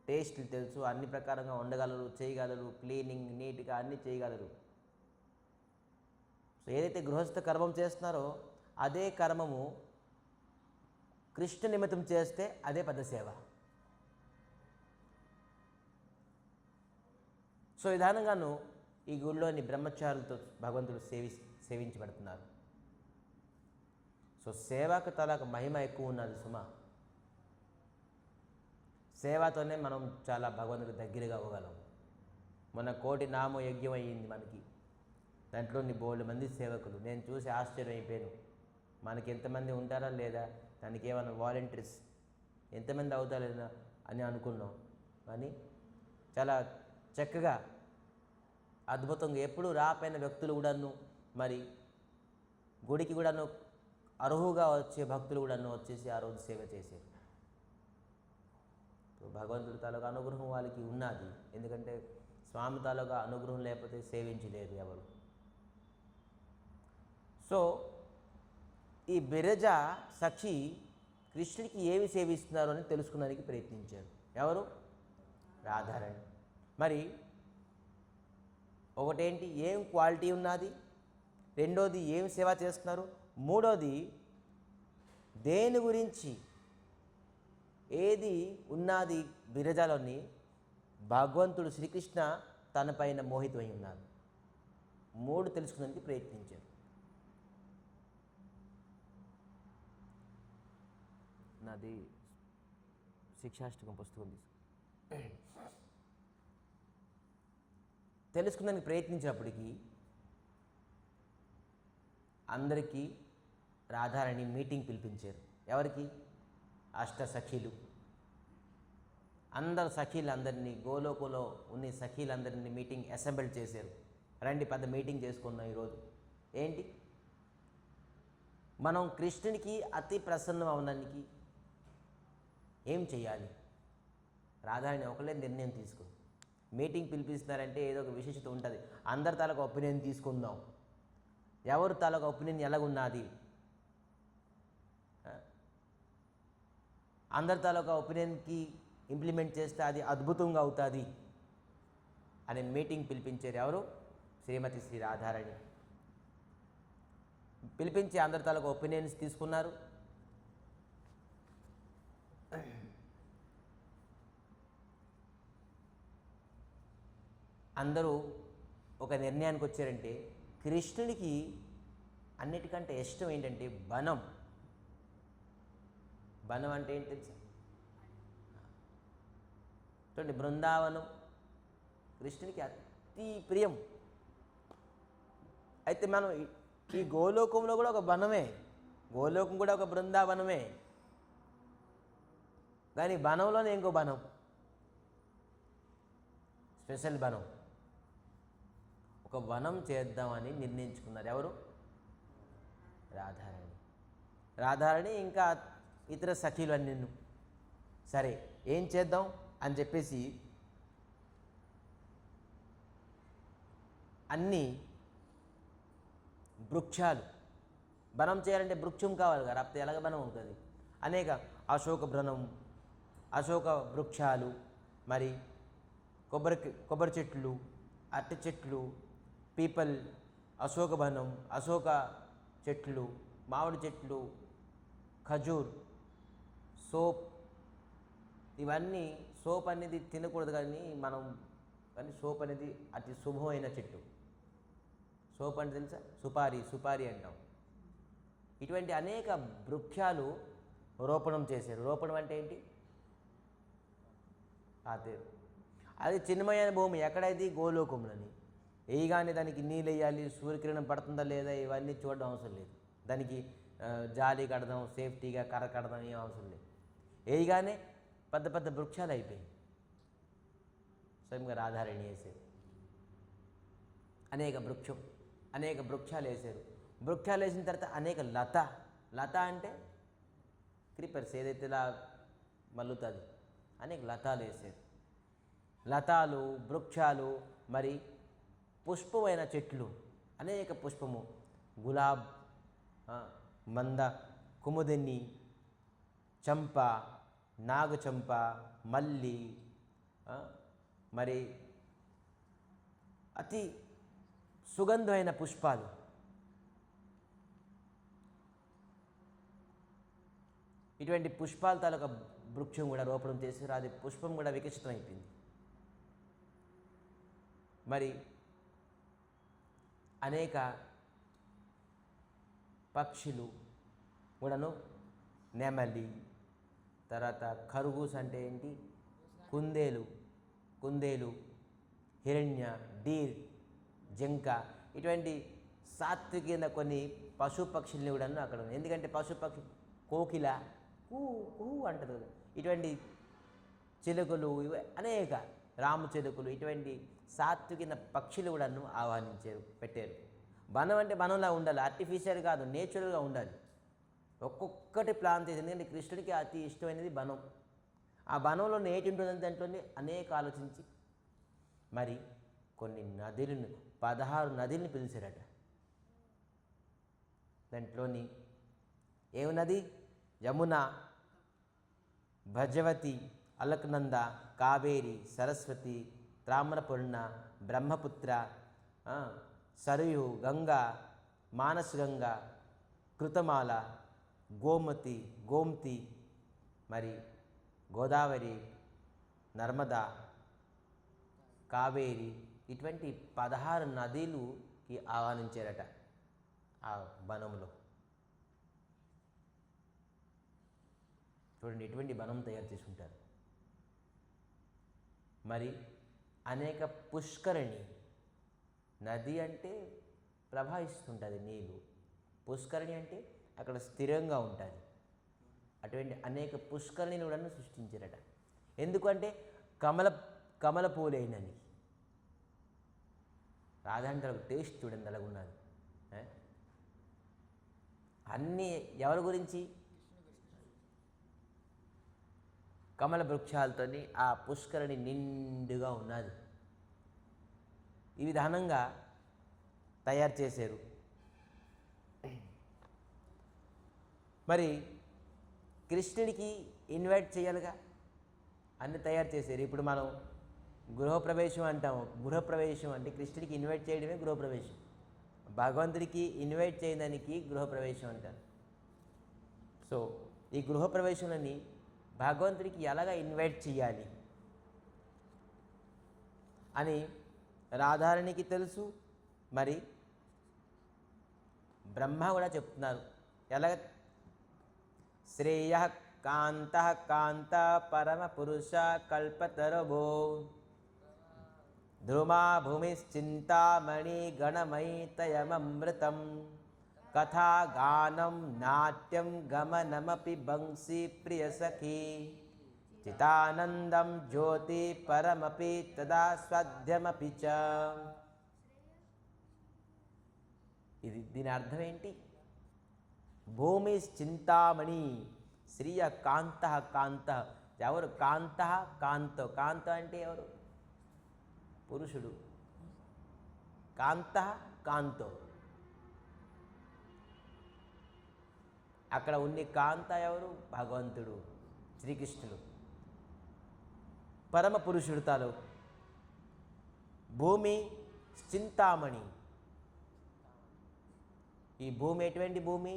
టేస్ట్లు తెలుసు, అన్ని ప్రకారంగా వండగలరు, చేయగలరు, క్లీనింగ్ నీట్గా అన్నీ చేయగలరు. సో ఏదైతే గృహస్థ కర్మం చేస్తున్నారో అదే కర్మము కృష్ణ నిమిత్తం చేస్తే అదే పెద్ద సేవ. సో విధానంగాను ఈ గుడిలోని బ్రహ్మచారులతో భగవంతుడు సేవించబడుతున్నారు. సో సేవకు తలకు మహిమ ఎక్కువ ఉన్నది సుమా. సేవతోనే మనం చాలా భగవంతుడికి దగ్గరగా అవ్వగలం. మన కోటి నామ యజ్ఞం అయ్యింది మనకి, దాంట్లోని బోల్డ్ మంది సేవకులు. నేను చూసి ఆశ్చర్యం అయిపోయాను. మనకి ఎంతమంది ఉంటారా లేదా, దానికి ఏమైనా వాలంటీర్స్ ఎంతమంది అవుతారా అని అనుకున్నాం. కానీ చాలా చక్కగా అద్భుతంగా ఎప్పుడు రాపోయిన వ్యక్తులు కూడాను, మరి గుడికి కూడాను అర్హుగా వచ్చే భక్తులు కూడాను వచ్చేసి ఆ రోజు సేవ చేశారు. భగవంతుడి తాలూకా అనుగ్రహం వాళ్ళకి ఉన్నది. ఎందుకంటే స్వామి తాలూకా అనుగ్రహం లేకపోతే సేవించలేరు ఎవరు. సో ఈ బిరజ సఖి కృష్ణుడికి ఏమి సేవిస్తున్నారు అని తెలుసుకోవడానికి ప్రయత్నించారు. ఎవరు? రాధారాణి. మరి ఒకటేంటి, ఏం క్వాలిటీ ఉన్నది, రెండోది ఏం సేవ చేస్తున్నారు, మూడోది దేని గురించి ఏది ఉన్నది బిరజలోని భగవంతుడు శ్రీకృష్ణ తన పైన మోహితమై ఉన్నారు. మూడు తెలుసుకునేందుకు ప్రయత్నించారు. నాది శిక్షాష్టకం పుస్తకం తెలుసుకునేందుకు ప్రయత్నించినప్పటికీ అందరికీ రాధారాణి మీటింగ్ పిలిపించారు. ఎవరికి? అష్టసఖీలు. అందరు సఖీలందరినీ, గోలోకంలో ఉన్న సఖీలందరినీ మీటింగ్ అసెంబ్లీ చేశారు. రండి పెద్ద మీటింగ్ చేసుకున్నాం ఈరోజు. ఏంటి, మనం కృష్ణునికి అతి ప్రసన్నం అవడానికి ఏం చేయాలి? రాధారాణి ఒకళ్ళే నిర్ణయం తీసుకుంది. మీటింగ్ పిలిపిస్తున్నారంటే ఏదో ఒక విశేషత ఉంటుంది. అందరి తాలూకా ఒపీనియన్ తీసుకుందాం. ఎవరు తాలూకా ఒపీనియన్ ఎలాగున్నది, అందరి తాలూకా ఒపీనియన్కి ఇంప్లిమెంట్ చేస్తే అది అద్భుతంగా అవుతుంది అనే మీటింగ్ పిలిపించారు. ఎవరు? శ్రీమతి శ్రీ రాధారాణి. పిలిపించి అందరి తాలూకా ఒపీనియన్స్ తీసుకున్నారు. అందరూ ఒక నిర్ణయానికి వచ్చారంటే కృష్ణుడికి అన్నిటికంటే ఇష్టం ఏంటంటే వనం. వనం అంటే ఏంటి తెలుసా? చూడండి, బృందావనం కృష్ణునికి అతి ప్రియం. అయితే మనం ఈ గోలోకంలో కూడా ఒక వనమే, గోలోకం కూడా ఒక బృందావనమే. కానీ వనంలోనే ఇంకో వనం, స్పెషల్ వనం. ఒక వనం చేద్దామని నిర్ణయించుకున్నారు. ఎవరు? రాధారాణి. రాధారాణి ఇంకా ఇతర సఖీలు అన్నీ. సరే, ఏం చేద్దాం అని చెప్పేసి అన్నీ వృక్షాలు, వనం చేయాలంటే వృక్షం కావాలి కదా, అప్పుడు ఎలాగ వనం అవుతుంది? అనేక అశోక అశోక వృక్షాలు, మరి కొబ్బరి చెట్లు, అరటి చెట్లు, పీపల్, అశోక వనం, అశోక చెట్లు, మామిడి చెట్లు, ఖజూర్, సోప్. ఇవన్నీ సోప్ అనేది తినకూడదు కానీ సోప్ అనేది అతి శుభమైన చెట్టు. సోప్ అంటే తెలుసా? సుపారీ అంటాం. ఇటువంటి అనేక వృక్షాలు రోపణం చేశారు. రోపణం అంటే ఏంటి? అదే అది చిన్మయమైన భూమి. ఎక్కడైతే? గోలోకంలోని. వేయగానే దానికి నీళ్ళు వేయాలి, సూర్యకిరణం పడుతుందా లేదా ఇవన్నీ చూడడం అవసరం లేదు. దానికి జాలి కడదాం, సేఫ్టీగా కర్ర కడదాం, ఏం అవసరం లేదు. వేయగానే పెద్ద పెద్ద వృక్షాలు అయిపోయాయి. స్వయంగా రాధారాణి వేసేది అనేక వృక్షాలు వేసారు. వృక్షాలు వేసిన తర్వాత అనేక లత అంటే క్రీపర్స్, ఏదైతే ఇలా మల్లుతుంది, అనేక లతాలు వేసారు. లతాలు, వృక్షాలు, మరి పుష్పమైన చెట్లు, అనేక పుష్పము, గులాబ్, మంద, కుముదిని, చంప, నాగచంప, మల్లి, మరి అతి సుగంధమైన పుష్పాలు. ఇటువంటి పుష్పాల తాలూకా వృక్షం కూడా రోపణం చేశారు. అది పుష్పం కూడా వికసితమైపోయింది. మరి అనేక పక్షులు కూడాను, నెమలి, తర్వాత ఖర్గూస్ అంటే ఏంటి, కుందేలు, హిరణ్య, డీర్, జింక, ఇటువంటి సాత్వికమైన కొన్ని పశుపక్షుల్ని కూడా అక్కడ ఉన్నాయి. ఎందుకంటే పశుపక్షి కోకిల కూ అంటది కదా, ఇటువంటి చిలుకలు, ఇవి అనేక రామచిలుకలు, ఇటువంటి సాత్వికమైన పక్షులు కూడాను ఆహ్వానించారు, పెట్టారు. వనం అంటే వనంలా ఉండాలి, ఆర్టిఫిషియల్ కాదు, నేచురల్గా ఉండాలి. ఒక్కొక్కటి ప్లాన్ చేసి, ఎందుకంటే కృష్ణుడికి అతి ఇష్టమైనది వనం. ఆ వనంలో నేటి ఉంటుందని దాంట్లోనే అనేక ఆలోచించి మరి కొన్ని నదులను, 16 నదుల్ని పిలిచారట. దాంట్లోని ఏమి నది? యమున, భజవతి, అలకనంద, కావేరి, సరస్వతి, తామ్రపూర్ణ, బ్రహ్మపుత్ర, సరయు, గంగా, మానసగంగా, కృతమాల, గోమతి, మరి గోదావరి, నర్మదా, కావేరి, ఇటువంటి 16 నదులుకి ఆహ్వానించారట ఆ వనంలో. చూడండి ఎటువంటి వనం తయారు చేసుకుంటారు. మరి అనేక పుష్కరిణి, నది అంటే ప్రవహిస్తుంటుంది నీళ్ళు, పుష్కరిణి అంటే అక్కడ స్థిరంగా ఉంటుంది. అటువంటి అనేక పుష్కరిణిని కూడా సృష్టించారట. ఎందుకంటే కమల పూలేనని. రాధాంటారు టేస్ట్ చూడండి అలాగున్నది. అన్నీ ఎవరి గురించి? కమల వృక్షాలతో ఆ పుష్కరిణి నిండుగా ఉన్నది. ఈ విధానంగా తయారు చేశారు. మరి కృష్ణుడికి ఇన్వైట్ చేయాలిగా, అన్ని తయారు చేశారు. ఇప్పుడు మనం గృహప్రవేశం అంటాము. గృహప్రవేశం అంటే కృష్ణుడికి ఇన్వైట్ చేయడమే గృహప్రవేశం. భగవంతుడికి ఇన్వైట్ చేయడానికి గృహప్రవేశం అంటారు. సో ఈ గృహప్రవేశాలని భగవంతుడికి ఎలాగ ఇన్వైట్ చేయాలి అని రాధారాణికి తెలుసు. మరి బ్రహ్మ కూడా చెప్తున్నారు. ఎలాగ శ్రేయ కాంతః కాంత పరమపురుష కల్పతరుభో ధ్రుమా భూమిశ్చింతామణి గణమైతయమమృతం కథాగానం నాట్యం గమనమపి బంసి ప్రియసఖీ చితానందం జ్యోతి పరమపి తదా స్వాధ్యమపి చ. దీని అర్థం ఏంటి? భూమి చింతామణి శ్రియ కాంత కాంత. ఎవరు కాంత? కాంతో. కాంత అంటే ఎవరు? పురుషుడు. కాంత కాంతో. అక్కడ ఉన్ని కాంత ఎవరు? భగవంతుడు శ్రీకృష్ణుడు. పరమ పురుషుడు తాను. భూమి చింతామణి. ఈ భూమి ఎటువంటి భూమి?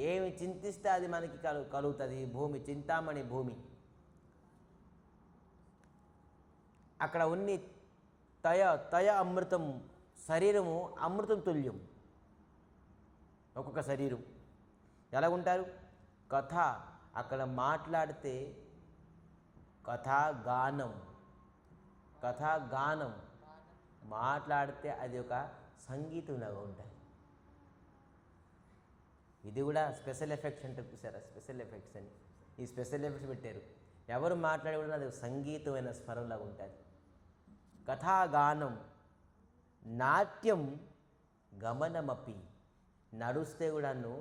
ఏమి చింతిస్తే అది మనకి కలుగుతుంది. భూమి చింతామణి భూమి. అక్కడ ఉన్ని తయ అమృతం. శరీరము అమృతం తుల్యం. ఒక్కొక్క శరీరం ఎలాగుంటారు? కథ అక్కడ మాట్లాడితే కథాగానం. కథాగానం మాట్లాడితే అది ఒక సంగీతంలాగా ఉంటుంది. ఇది కూడా స్పెషల్ ఎఫెక్ట్స్ అంటే చూసారా? స్పెషల్ ఎఫెక్ట్స్ అని ఈ స్పెషల్ ఎఫెక్ట్స్ పెట్టారు. ఎవరు మాట్లాడి కూడా అది సంగీతమైన స్వరంలాగా ఉంటుంది. కథాగానం. నాట్యం గమనమపి. నడుస్తే కూడాను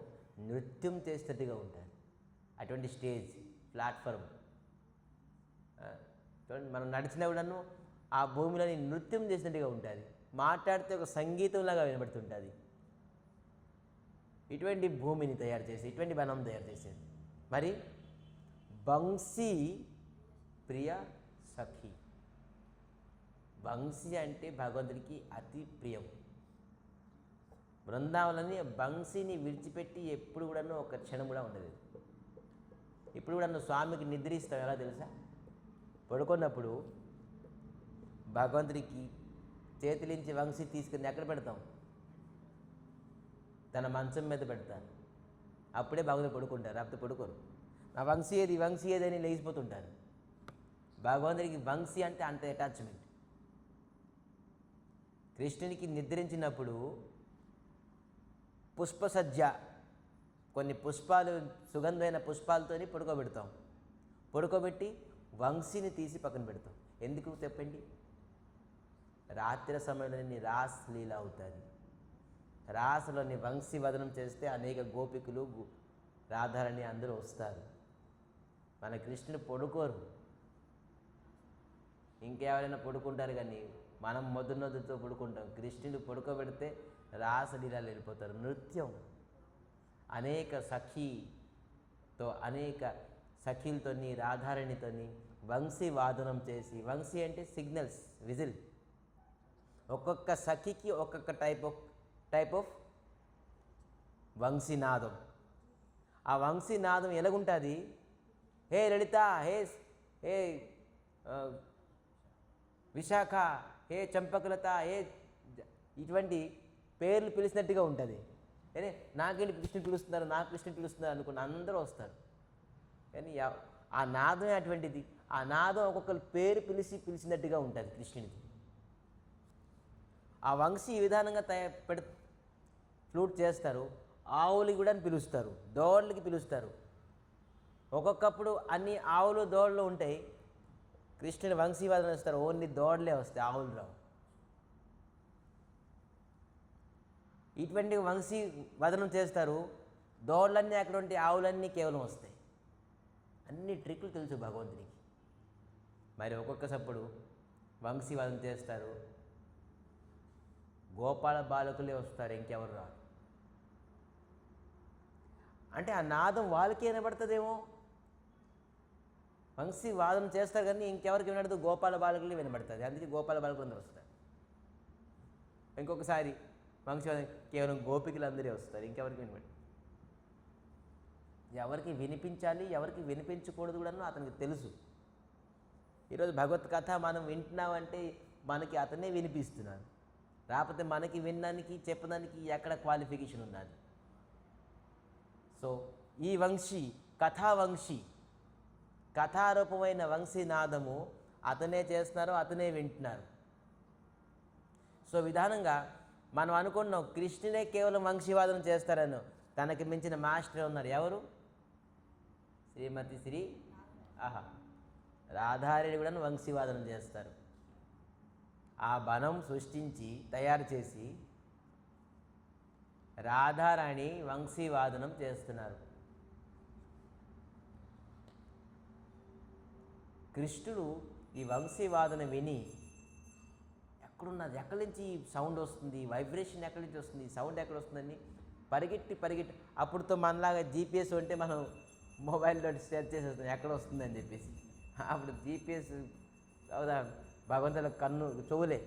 నృత్యం చేసేట్టుగా ఉంటుంది. అటువంటి స్టేజ్ ప్లాట్ఫామ్. మనం నడిచినా కూడాను ఆ భూమిలోని నృత్యం చేసినట్టుగా ఉంటుంది. మాట్లాడితే ఒక సంగీతంలాగా వినబడుతుంటుంది. ఇటువంటి భూమిని తయారు చేసి ఇటువంటి వనం తయారు చేసేది. మరి బంసి ప్రియ సఖి. బంసి అంటే భగవంతుడికి అతి ప్రియం. బృందావనాన్ని బంసిని విడిచిపెట్టి ఎప్పుడు కూడాను ఒక క్షణం కూడా ఉండదు. ఇప్పుడు కూడా స్వామికి నిద్రిస్తాం. ఎలా తెలుసా? పడుకున్నప్పుడు భగవంతుడికి చేతిలించి వంశీ తీసుకుని ఎక్కడ పెడతాం? తన మంచం మీద పెడతాను. అప్పుడే భగవంతుడు పడుకుంటారు. అప్పుడు పడుకోరు. నా వంశీ ఏది వంశీ ఏది అని లేచిపోతుంటారు. భగవంతుడికి వంశీ అంటే అంత అటాచ్మెంట్. కృష్ణునికి నిద్రించినప్పుడు పుష్పసజ్జ కొన్ని పుష్పాలు సుగంధమైన పుష్పాలతోని పడుకోబెడతాం. పడుకోబెట్టి వంశీని తీసి పక్కన పెడతాం. ఎందుకు చెప్పండి? రాత్రి సమయంలో రాస్ లీల అవుతుంది. రాసలోని వంశీ వదనం చేస్తే అనేక గోపికులు రాధారాణి అందరూ వస్తారు. మన కృష్ణుని పడుకోరు. ఇంకెవరైనా పడుకుంటారు కానీ మనం మొదటితో పడుకుంటాం. కృష్ణుని పడుకోబెడితే రాసలీలాలు వెళ్ళిపోతారు. నృత్యం. అనేక సఖీతో అనేక సఖీలతోని రాధారాణితోని వంశీ వాదనం చేసి, వంశీ అంటే సిగ్నల్స్, విజిల్. ఒక్కొక్క సఖికి ఒక్కొక్క టైప్ ఆఫ్ వంశీనాదం. ఆ వంశీనాదం ఎలాగుంటుంది? హే లలిత, హే విశాఖ, హే చంపకలత, హే ఇటువంటి పేర్లు పిలిచినట్టుగా ఉంటుంది. కానీ నాకేంటి కృష్ణుని పిలుస్తున్నారు, నాకు కృష్ణుని పిలుస్తున్నారు అనుకున్న అందరూ వస్తారు. కానీ ఆ నాదమే అటువంటిది. ఆ నాదం ఒక్కొక్కరు పేరు పిలిచినట్టుగా ఉంటుంది కృష్ణునికి. ఆ వంశీ ఈ విధానంగా ఫ్లూట్ చేస్తారు. ఆవులకి కూడా పిలుస్తారు, దోళ్ళకి పిలుస్తారు. ఒక్కొక్కప్పుడు అన్ని ఆవులు దోళ్ళు ఉంటాయి. కృష్ణుని వంశీవాదన వస్తారు. ఓన్లీ దోడలే వస్తాయి, ఆవులు రావు. ఇటువంటి వంశీ వదనం చేస్తారు. దోళ్ళన్నీ అక్కడ ఉంటే ఆవులన్నీ కేవలం వస్తాయి. అన్ని ట్రిక్లు తెలుసు భగవంతునికి. మరి ఒక్కొక్కసప్పుడు వంశీ వదనం చేస్తారు. గోపాల బాలకులే వస్తారు, ఇంకెవరు రారు. అంటే ఆ నాదం వాళ్ళకే వినబడుతుందేమో. వంశీ వాదన చేస్తారు కానీ ఇంకెవరికి వినబడదు, గోపాల బాలకులే వినబడుతుంది. అందుకే గోపాల బాలకులు అందరూ వస్తారు. ఇంకొకసారి వంశీ కేవలం గోపికలు అందరే వస్తారు, ఇంకెవరికి వినబడి. ఎవరికి వినిపించాలి, ఎవరికి వినిపించకూడదు కూడా అతనికి తెలుసు. ఈరోజు భగవత్ కథ మనం వింటున్నామంటే మనకి అతనే వినిపిస్తున్నాడు. రాకపోతే మనకి వినడానికి చెప్పడానికి ఎక్కడ క్వాలిఫికేషన్ ఉన్నది. సో ఈ వంశీ కథావంశీ, కథారూపమైన వంశీనాదము అతనే చేస్తున్నారు, అతనే వింటున్నారు. సో విధానంగా మనం అనుకున్నాం కృష్ణునే కేవలం వంశీవాదన చేస్తారని. తనకి మించిన మాస్టర్ ఉన్నారు. ఎవరు? శ్రీమతి శ్రీ రాధారాణి కూడా వంశీవాదన చేస్తారు. ఆ బనం సృష్టించి తయారు చేసి రాధారాణి వంశీవాదనం చేస్తున్నారు. కృష్ణుడు ఈ వంశీవాదన విని ఎక్కడున్నది, ఎక్కడి నుంచి సౌండ్ వస్తుంది, వైబ్రేషన్ ఎక్కడి నుంచి వస్తుంది, సౌండ్ ఎక్కడ వస్తుందని పరిగెట్టి అప్పుడుతో మనలాగా జీపీఎస్ ఉంటే మనం మొబైల్లో సెర్చ్ చేసేస్తాం ఎక్కడ వస్తుందని చెప్పేసి. అప్పుడు జీపీఎస్ అవుదా భగవంతుల కన్ను చెవులే.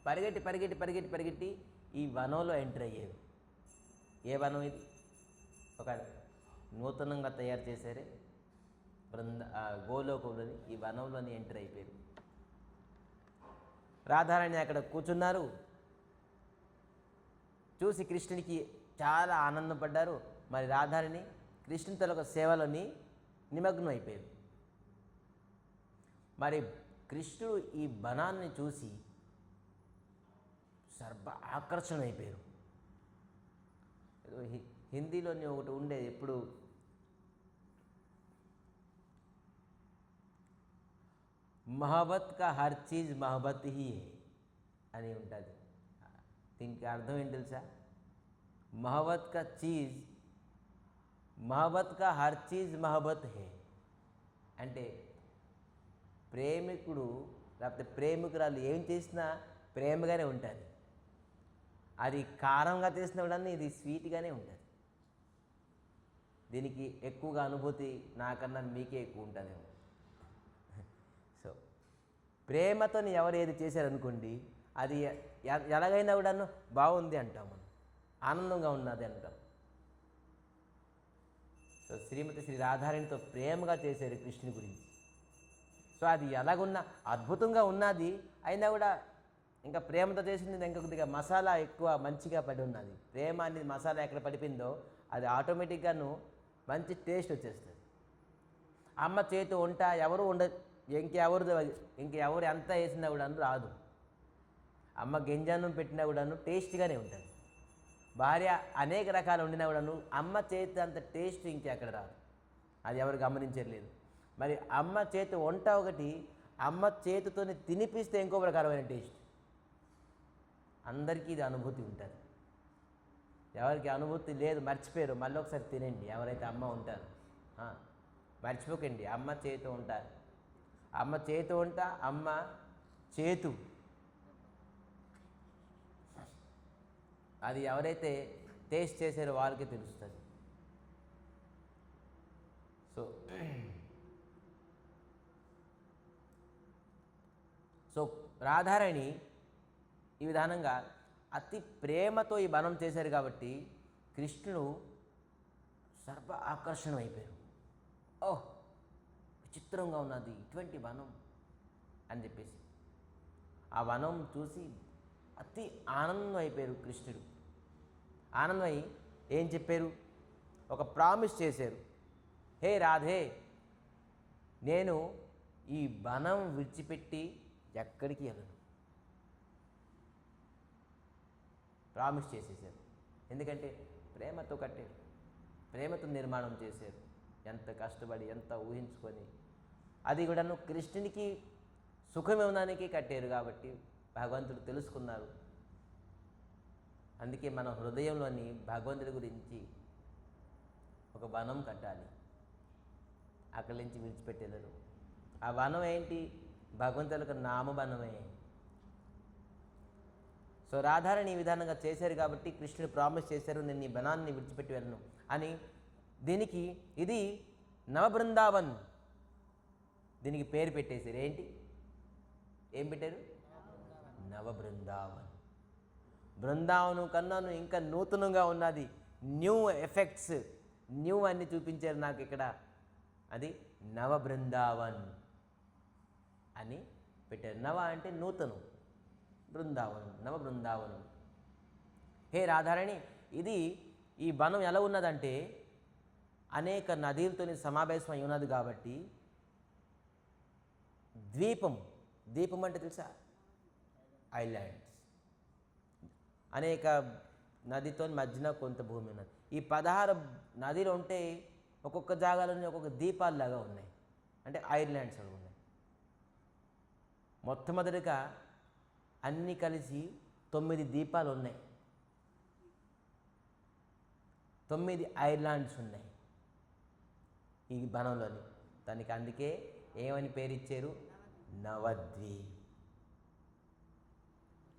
పరిగెట్టి ఈ వనంలో ఎంటర్ అయ్యేది. ఏ వనం ఇది? ఒక నూతనంగా తయారు చేశారే గోలోకంలోని ఈ వనంలోని ఎంటర్ అయిపోయారు. రాధారాణి అక్కడ కూర్చున్నారు. చూసి కృష్ణునికి చాలా ఆనందం పడ్డారు. మరి రాధారాణి కృష్ణుని తన సేవలోని నిమగ్నం అయిపోయారు. మరి కృష్ణుడు ఈ వనాన్ని చూసి సర్వ ఆకర్షణ అయిపోయారు. హిందీలోని ఒకటి ఉండేది, ఎప్పుడు మొహబ్బత్ కా హర్ చీజ్ మొహబ్బత్ హీ హై అని ఉంటుంది. దీనికి అర్థం ఏంటి తెలుసా? మొహబ్బత్ కా హర్ చీజ్ మొహబ్బత్ హై అంటే ప్రేమికుడు లేకపోతే ప్రేమికురాలు ఏం చేసినా ప్రేమగానే ఉంటుంది. అది కారంగా చేసినా కూడా ఇది స్వీట్గానే ఉంటుంది. దీనికి ఎక్కువగా అనుభూతి నాకన్నా మీకే ఎక్కువ ఉంటుందేమో. సో ప్రేమతో ఎవరు ఏది చేశారనుకోండి, అది ఎలాగైనా కూడా బాగుంది అంటాం, మనం ఆనందంగా ఉన్నది అంటాం. సో శ్రీమతి శ్రీ రాధారాణితో ప్రేమగా చేశారు కృష్ణుని గురించి. సో అది ఎలాగున్నా అద్భుతంగా ఉన్నది, అయినా కూడా ఇంకా ప్రేమతో చేసింది ఇంకా కొద్దిగా మసాలా ఎక్కువ మంచిగా పడి ఉన్నది. ప్రేమ అనేది మసాలా ఎక్కడ పడిపోయిందో అది ఆటోమేటిక్గాను మంచి టేస్ట్ వచ్చేస్తుంది. అమ్మ చేతి వంట ఎవరు ఇంకెవరు ఎంత వేసినా కూడా రాదు. అమ్మ గింజానం పెట్టినా కూడాను టేస్ట్గానే ఉంటుంది. భార్య అనేక రకాలు వండినా కూడాను అమ్మ చేతి అంత టేస్ట్ ఇంకెక్కడ రాదు. అది ఎవరు గమనించలేదు. మరి అమ్మ చేతి వంట ఒకటి, అమ్మ చేతితో తినిపిస్తే ఇంకో ప్రకారమైన టేస్ట్. అందరికీ ఇది అనుభూతి ఉంటుంది. ఎవరికి అనుభూతి లేదు, మర్చిపోయారు, మళ్ళీ ఒకసారి తినండి. ఎవరైతే అమ్మ ఉంటారు మర్చిపోకండి, అమ్మ చేతి ఉంటారు. అమ్మ చేతి వంట, అమ్మ చేతు, అది ఎవరైతే టేస్ట్ చేశారో వాళ్ళకి తెలుస్తుంది. సో రాధారాణి ఈ విధానంగా అతి ప్రేమతో ఈ వనం చేశారు కాబట్టి కృష్ణుడు సర్వ ఆకర్షణం అయిపోయారు. ఓహ్ విచిత్రంగా ఉన్నది ఇటువంటి వనం అని చెప్పేసి ఆ వనం చూసి అతి ఆనందం అయిపోయారు కృష్ణుడు. ఆనందమై ఏం చెప్పారు? ఒక ప్రామిస్ చేశారు. హే రాధే, నేను ఈ వనం విడిచిపెట్టి ఎక్కడికి వెళ్ళను. ప్రామిస్ చేసేసారు. ఎందుకంటే ప్రేమతో కట్టారు, ప్రేమతో నిర్మాణం చేశారు. ఎంత కష్టపడి, ఎంత ఊహించుకొని, అది కూడాను కృష్ణునికి సుఖం ఇవ్వడానికి కట్టారు. కాబట్టి భగవంతుడు తెలుసుకున్నారు. అందుకే మన హృదయంలోని భగవంతుడి గురించి ఒక వనం కట్టాలి. అక్కడి నుంచి విడిచిపెట్టేదారు. ఆ వనం ఏంటి? భగవంతులకు నామవనమే. సో రాధారాణి ఈ విధానంగా చేశారు కాబట్టి కృష్ణుడు ప్రామిస్ చేశారు, నేను ఈ వనాన్ని విడిచిపెట్టి వెళ్ళను అని. దీనికి ఇది నవబృందావన్, దీనికి పేరు పెట్టేశారు. ఏంటి? ఏం పెట్టారు? నవబృందావన్. బృందావనం కన్నాను ఇంకా నూతనంగా ఉన్నది. న్యూ ఎఫెక్ట్స్, న్యూ అన్ని చూపించారు నాకు ఇక్కడ. అది నవబృందావన్ అని పెట్టారు. నవ అంటే నూతనం, బృందావనం, నవబృందావనం. హే రాధారాణి, ఇది ఈ వనం ఎలా ఉన్నదంటే అనేక నదులతో సమావేశం అయి ఉన్నది కాబట్టి ద్వీపం అంటే తెలుసా, ఐలాండ్స్, అనేక నదితో మధ్యన కొంత భూమి ఉన్నది. ఈ 16 నదిలు ఉంటే ఒక్కొక్క జాగాలోనే ఒక్కొక్క ద్వీపాల్లాగా ఉన్నాయి, అంటే ఐలాండ్స్ అవి ఉన్నాయి. మొట్టమొదటిగా అన్నీ కలిసి 9 ద్వీపాలు ఉన్నాయి, 9 ఐలాండ్స్ ఉన్నాయి ఈ వనంలోని. దానికి అందుకే ఏమని పేరు ఇచ్చారు, నవద్వీప్.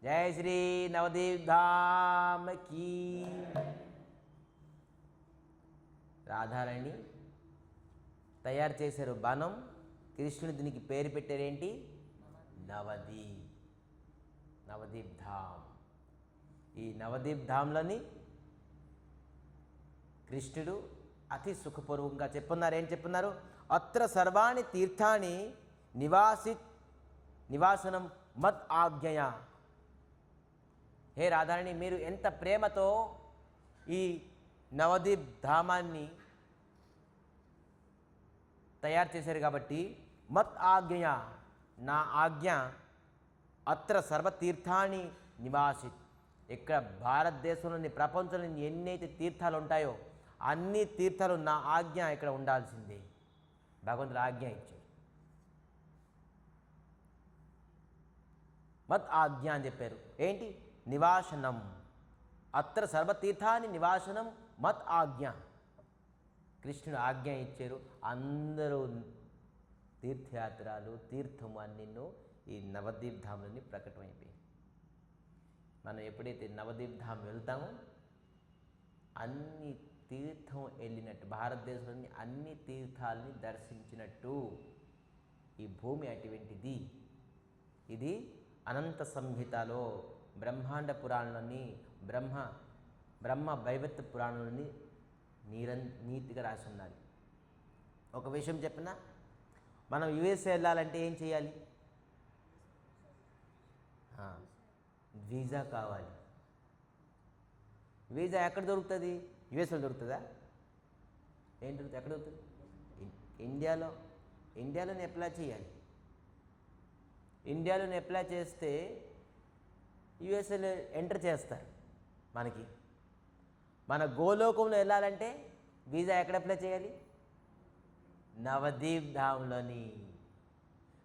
జయ శ్రీ నవద్వీప్ ధామకి. రాధారాణి తయారు చేశారు వనం, కృష్ణుడు దీనికి పేరు పెట్టారేంటి, నవద్వీప్, నవద్వీప్ ధామ్. ఈ నవద్వీప్ ధామ్లోని కృష్ణుడు అతి సుఖపూర్వకంగా చెప్పున్నారు. ఏం చెప్పున్నారు, అత్ర సర్వాణి తీర్థాన్ని నివాసనం మద్ ఆజ్ఞయ. హే రాధారాణి, మీరు ఎంత ప్రేమతో ఈ నవద్వీప్ ధామాన్ని తయారు చేశారు కాబట్టి మత్ ఆజ్ఞయ, నా ఆజ్ఞ, అత్ర సర్వతీర్థాన్ని నివాసిత్. ఇక్కడ భారతదేశంలోని ప్రపంచంలోని ఎన్నైతే తీర్థాలు ఉంటాయో అన్ని తీర్థాలు నా ఆజ్ఞ ఇక్కడ ఉండాల్సిందే. భగవంతుడు ఆజ్ఞ ఇచ్చాడు. మత్ ఆజ్ఞ అని చెప్పారు. ఏంటి, నివాసనం. అత్ర సర్వతీర్థాన్ని నివాసనం మత్ ఆజ్ఞ. కృష్ణుడు ఆజ్ఞ ఇచ్చారు. అందరూ తీర్థయాత్రలు, తీర్థము అన్నిన్నో ఈ నవద్వీప్ ధామ్లోని ప్రకటమైపోయి. మనం ఎప్పుడైతే నవద్వీప్ ధామ్ వెళ్తామో అన్ని తీర్థం వెళ్ళినట్టు, భారతదేశంలోని అన్ని తీర్థాలని దర్శించినట్టు. ఈ భూమి అటువంటిది. ఇది అనంత సంహితలో, బ్రహ్మాండ పురాణంలోని, బ్రహ్మ వైవత్య పురాణంలోని నీతిగా రాసి ఉన్నది. ఒక విషయం చెప్పిన, మనం యుఎస్ఏ వెళ్ళాలంటే ఏం చేయాలి, వీసా కావాలి. వీసా ఎక్కడ దొరుకుతుంది, యుఎస్లో దొరుకుతుందా, ఏం దొరుకుతుంది, ఎక్కడ దొరుకుతుంది, ఇండియాలోనే అప్లై చేయాలి. ఇండియాలోనే అప్లై చేస్తే యుఎస్ఏలో ఎంటర్ చేస్తారు. మన గోలోకంలో వెళ్ళాలంటే వీసా ఎక్కడ అప్లై చేయాలి, నవద్వీప్ ధామ్లోని.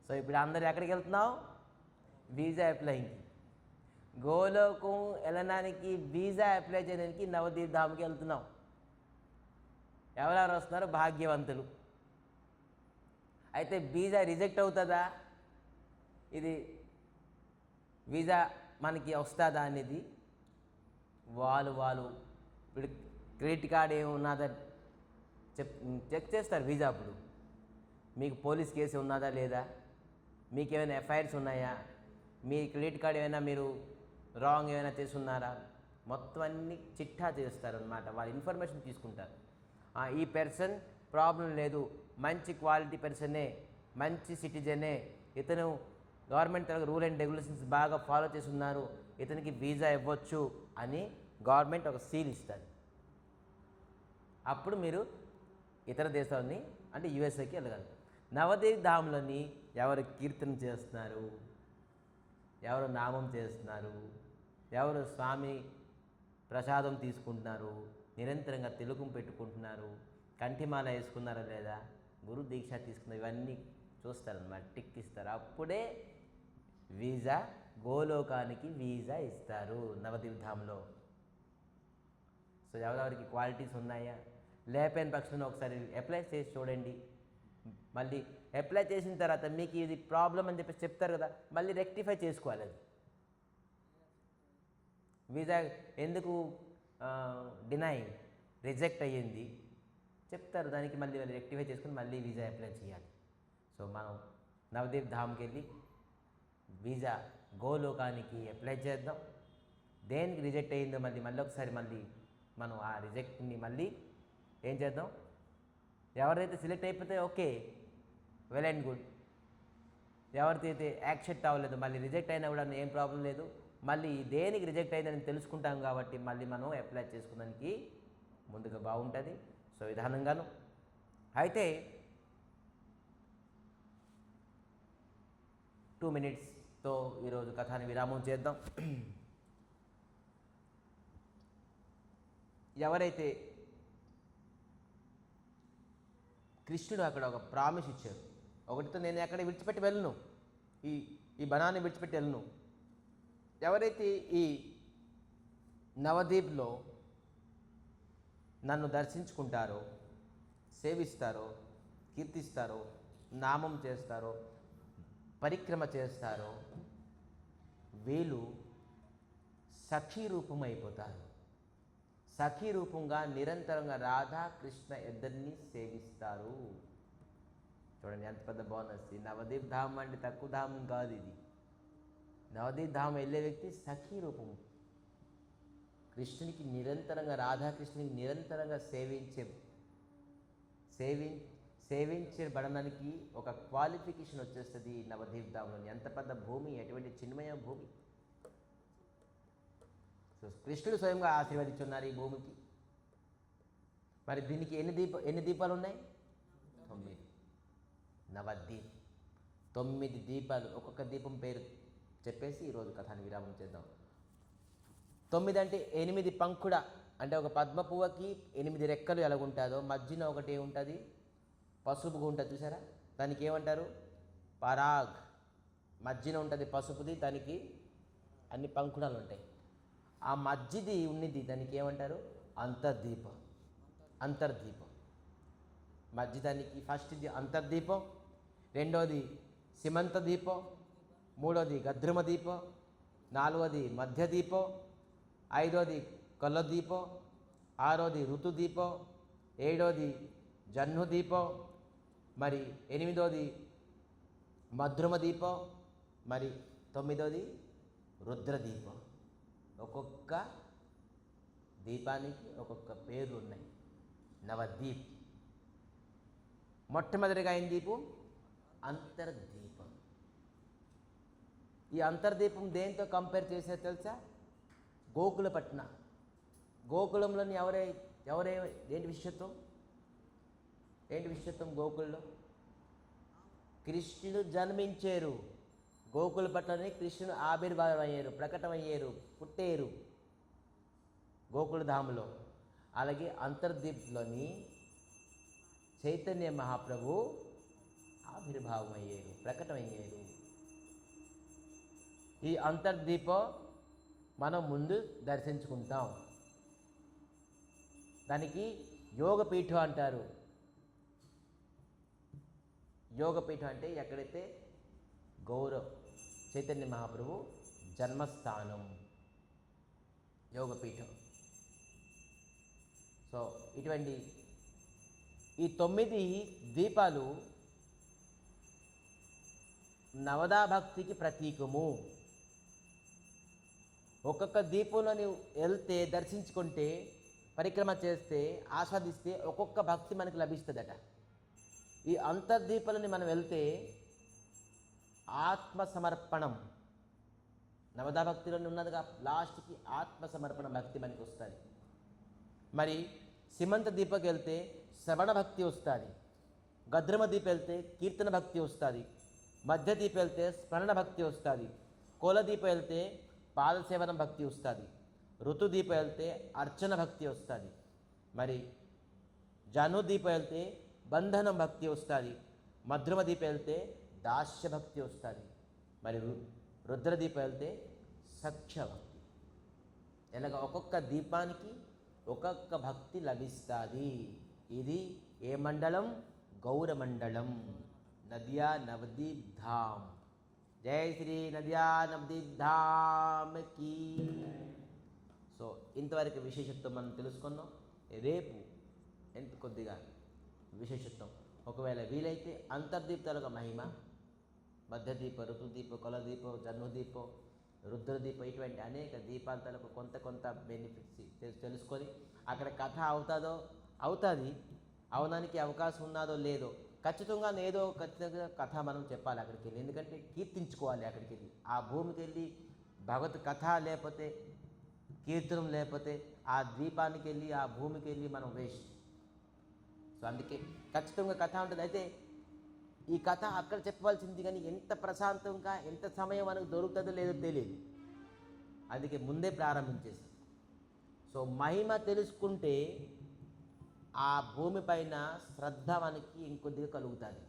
సో ఇప్పుడు అందరూ ఎక్కడికి వెళ్తున్నావు, వీసా అప్లైకి. గోలోకం వెళ్ళడానికి వీసా అప్లై చేయడానికి నవద్వీప్ ధామ్కి వెళ్తున్నాం. ఎవరెవరు వస్తున్నారు, భాగ్యవంతులు. అయితే వీసా రిజెక్ట్ అవుతుందా, ఇది వీసా మనకి వస్తుందా అనేది వాళ్ళు ఇప్పుడు క్రెడిట్ కార్డ్ ఏమున్నదా చెక్ చేస్తారు. వీసా అప్పుడు మీకు పోలీస్ కేసు ఉన్నదా లేదా, మీకు ఏమైనా ఎఫ్ఐఆర్స్ ఉన్నాయా, మీ క్రెడిట్ కార్డ్ ఏమైనా మీరు రాంగ్ ఏమైనా చేసున్నారా, మొత్తం అన్ని చిట్టా చేస్తారు అన్నమాట. వాళ్ళ ఇన్ఫర్మేషన్ తీసుకుంటారు. ఈ పర్సన్ ప్రాబ్లం లేదు, మంచి క్వాలిటీ పర్సనే, మంచి సిటిజనే, ఇతను గవర్నమెంట్ రూల్ అండ్ రెగ్యులేషన్స్ బాగా ఫాలో చేస్తున్నారు, ఇతనికి వీసా ఇవ్వచ్చు అని గవర్నమెంట్ ఒక సీల్ ఇస్తుంది. అప్పుడు మీరు ఇతర దేశాలని అంటే యుఎస్ఏకి వెళ్ళగలరు. నవద్వీప్ ధామ్లోని ఎవరు కీర్తన చేస్తున్నారు, ఎవరు నామం చేస్తున్నారు, ఎవరు స్వామి ప్రసాదం తీసుకుంటున్నారు, నిరంతరంగా తిలకం పెట్టుకుంటున్నారు, కంఠిమాల వేసుకున్నారా లేదా, గురు దీక్ష తీసుకున్నారు, ఇవన్నీ చూస్తారన్నమాట, టిక్ ఇస్తారు. అప్పుడే వీసా, గోలోకానికి వీసా ఇస్తారు నవద్వీప్ ధామ్లో. సో ఎవరెవరికి క్వాలిటీస్ ఉన్నాయా, లేకపోయిన పక్షంలో ఒకసారి అప్లై చేసి చూడండి. మళ్ళీ అప్లై చేసిన తర్వాత మీకు ఇది ప్రాబ్లం అని చెప్పేసి చెప్తారు కదా, మళ్ళీ రెక్టిఫై చేసుకోవాలి. అది వీసా ఎందుకు రిజెక్ట్ అయ్యింది చెప్తారు, దానికి మళ్ళీ రెక్టిఫై చేసుకుని మళ్ళీ వీసా అప్లై చేయాలి. సో మనం నవద్వీప్ ధామ్కి వెళ్ళి వీసా గోలోకానికి అప్లై చేద్దాం. దేనికి రిజెక్ట్ అయ్యిందో మళ్ళీ ఒకసారి మనం ఆ రిజెక్ట్ని మళ్ళీ ఏం చేద్దాం, ఎవరైతే సెలెక్ట్ అయిపోతే ఓకే, వెల్ అండ్ గుడ్. ఎవరికైతే యాక్సెప్ట్ అవ్వలేదు, మళ్ళీ రిజెక్ట్ అయినా కూడా ఏం ప్రాబ్లం లేదు, మళ్ళీ దేనికి రిజెక్ట్ అయిందని తెలుసుకుంటాం కాబట్టి మళ్ళీ మనం అప్లై చేసుకోవడానికి ముందుగా బాగుంటుంది. సో విధానంగాను అయితే 2 minutesతో ఈరోజు కథని విరామం చేద్దాం. ఎవరైతే కృష్ణుడు అక్కడ ఒక ప్రామిస్ ఇచ్చారు, ఒకటితో నేను ఎక్కడ విడిచిపెట్టి వెళ్ళను, ఈ బనాన్ని విడిచిపెట్టి వెళ్ళను. ఎవరైతే ఈ నవదీప్లో నన్ను దర్శించుకుంటారో, సేవిస్తారో, కీర్తిస్తారో, నామం చేస్తారో, పరిక్రమ చేస్తారో, వీళ్ళు సఖీ రూపం అయిపోతారు. సఖీ రూపంగా నిరంతరంగా రాధా కృష్ణ ఇద్దరిని సేవిస్తారు. చూడండి ఎంత పెద్ద బోనస్. నవదీప్ ధామం అంటే తక్కువ ధామం కాదు ఇది. నవదీప్ ధామం వెళ్ళే వ్యక్తి సఖీ రూపం, కృష్ణునికి నిరంతరంగా, రాధాకృష్ణునికి నిరంతరంగా సేవించబడడానికి ఒక క్వాలిఫికేషన్ వచ్చేస్తుంది నవదీప్ ధామంలోని. ఎంత పెద్ద భూమి, ఎటువంటి చిన్మయ భూమి. సో కృష్ణుడు స్వయంగా ఆశీర్వదించున్నారు ఈ భూమికి. మరి దీనికి ఎన్ని దీపాలు ఉన్నాయి? 9. నవదీప్, 9 దీపాలు. ఒక్కొక్క దీపం పేరు చెప్పేసి ఈరోజు కథని విరామం చేద్దాం. 9 అంటే 8 పంకుడ, అంటే ఒక పద్మ పువ్వుకి 8 రెక్కలు ఎలాగుంటుందో మధ్యన ఒకటి ఉంటుంది, పసుపుగా ఉంటుంది చూసారా, దానికి ఏమంటారు? పరాగ్. మధ్యన ఉంటుంది పసుపుది, దానికి అన్ని పంకుడాలు ఉంటాయి. ఆ మధ్యది ఉన్నది దానికి ఏమంటారు? అంతర్దీపం. అంతర్దీపం మధ్య దానికి ఫస్ట్ది అంతర్దీపం, రెండోది సిమంత దీపం, మూడోది గద్రుమ దీపం, నాలుగోది మధ్య దీపం, ఐదోది కొల్ల దీపం, ఆరోది ఋతు దీపం, ఏడోది జహ్ను దీపం, మరి 8వది మధ్రుమ దీపం, మరి 9వది రుద్రదీపం. ఒక్కొక్క దీపానికి ఒక్కొక్క పేర్లు ఉన్నాయి. నవదీప్. మొట్టమొదటిగా అయిన దీపం అంతర్దీపం. ఈ అంతర్దీపం దేంతో కంపేర్ చేసే తెలుసా? గోకుల పట్న. గోకులంలోని ఏంటి విషయత్వం? గోకుల్లో కృష్ణుడు జన్మించారు. గోకుల పట్లనే కృష్ణుడు ఆవిర్భావం అయ్యారు, ప్రకటమయ్యారు, పుట్టేరు గోకులధాములో. అలాగే అంతర్దీప్లోని చైతన్య మహాప్రభు ఆవిర్భావం అయ్యారు, ప్రకటమయ్యారు. ఈ అంతర్దీపం మనం ముందు దర్శించుకుంటాం. దానికి యోగపీఠం అంటారు. యోగపీఠం అంటే ఎక్కడైతే చైతన్య మహాప్రభు జన్మస్థానం యోగపీఠం. సో ఇటువంటి ఈ 9 దీపాలు నవదా భక్తికి ప్రతీకము. ఒక్కొక్క దీపంలో నువ్వు వెళ్తే, దర్శించుకుంటే, పరిక్రమ చేస్తే, ఆస్వాదిస్తే ఒక్కొక్క భక్తి మనకు లభిస్తుందట. ఈ అంతర్దీపాలని మనం వెళ్తే ఆత్మసమర్పణం, నవదా భక్తిలోనే ఉన్నదిగా లాస్ట్కి ఆత్మసమర్పణ భక్తి మనకి వస్తుంది. మరి సిమంత దీపకి వెళ్తే శ్రవణ భక్తి వస్తుంది, గద్రమ దీప వెళ్తే కీర్తన భక్తి వస్తుంది, మధ్య దీప వెళ్తే స్మరణ భక్తి వస్తుంది, కోలదీప వెళ్తే పాదసేవనం భక్తి వస్తుంది, ఋతుదీప వెళ్తే అర్చన భక్తి వస్తుంది, మరి జహ్నుదీప వెళ్తే బంధనం భక్తి వస్తుంది, మధ్రుమ దీప వెళ్తే దాస్య భక్తి వస్తుంది, మరి రుద్రదీప వెళ్తే సఖ్య భక్తి. ఇలాగ ఒక్కొక్క దీపానికి ఒక్కొక్క భక్తి లభిస్తుంది. ఇది ఏ మండలం? గౌరమండలం. నద్యా నవదీప్ ధామ్. జై శ్రీ నద్యా నవదీప్ ధామ్ కీ. సో ఇంతవరకు విశేషత్వం మనం తెలుసుకున్నాం. రేపు ఎంత కొద్దిగా విశేషత్వం, ఒకవేళ వీలైతే అంతర్దీప్తాలుగా మహిమ, మధ్యదీప, ఋతుదీప, కొలదీప, జహ్నుదీప, రుద్రదీప, ఇటువంటి అనేక దీపాంతాలకు కొంత బెనిఫిట్స్ తెలుసుకొని అక్కడ కథ అవుతుంది, అవడానికి అవకాశం ఉన్నదో లేదో ఖచ్చితంగా కథ మనం చెప్పాలి అక్కడికి వెళ్ళి. ఎందుకంటే కీర్తించుకోవాలి అక్కడికి వెళ్ళి. ఆ భూమికి వెళ్ళి భగవత్ కథ లేకపోతే, కీర్తనం లేకపోతే ఆ ద్వీపానికి వెళ్ళి, ఆ భూమికి వెళ్ళి మనం వేస్ట్. సో అందుకే ఖచ్చితంగా కథ ఉంటుంది. అయితే ఈ కథ అక్కడ చెప్పవలసింది, కానీ ఎంత ప్రశాంతంగా ఎంత సమయం మనకు దొరుకుతుందో లేదో తెలియదు. అందుకే ముందే ప్రారంభించేసి. సో మహిమ తెలుసుకుంటే ఆ భూమిపైన శ్రద్ధ మనకి ఇంకొద్దిగా కలుగుతుంది.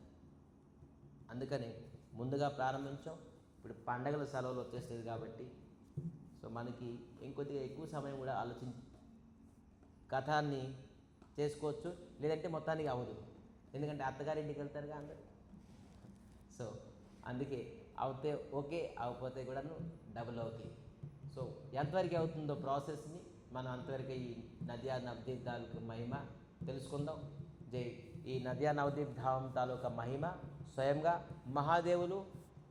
అందుకని ముందుగా ప్రారంభించాం. ఇప్పుడు పండగల సెలవులు వచ్చేస్తుంది కాబట్టి సో మనకి ఇంకొద్దిగా ఎక్కువ సమయం కూడా కథాన్ని చేసుకోవచ్చు. లేదంటే మొత్తానికి అవ్వదు, ఎందుకంటే అత్తగారింటికి వెళ్తారుగా అందరు. సో అందుకే అవుతే ఓకే, అవ్వకపోతే కూడాను డబుల్ ఓకే. సో ఎంతవరకు అవుతుందో ప్రాసెస్ని మనం అంతవరకు ఈ నద్యా నవదీప్ తాలూకు మహిమ తెలుసుకుందాం. ఈ నద్యా నవదీప్ ధామం తాలూకా మహిమ స్వయంగా మహాదేవులు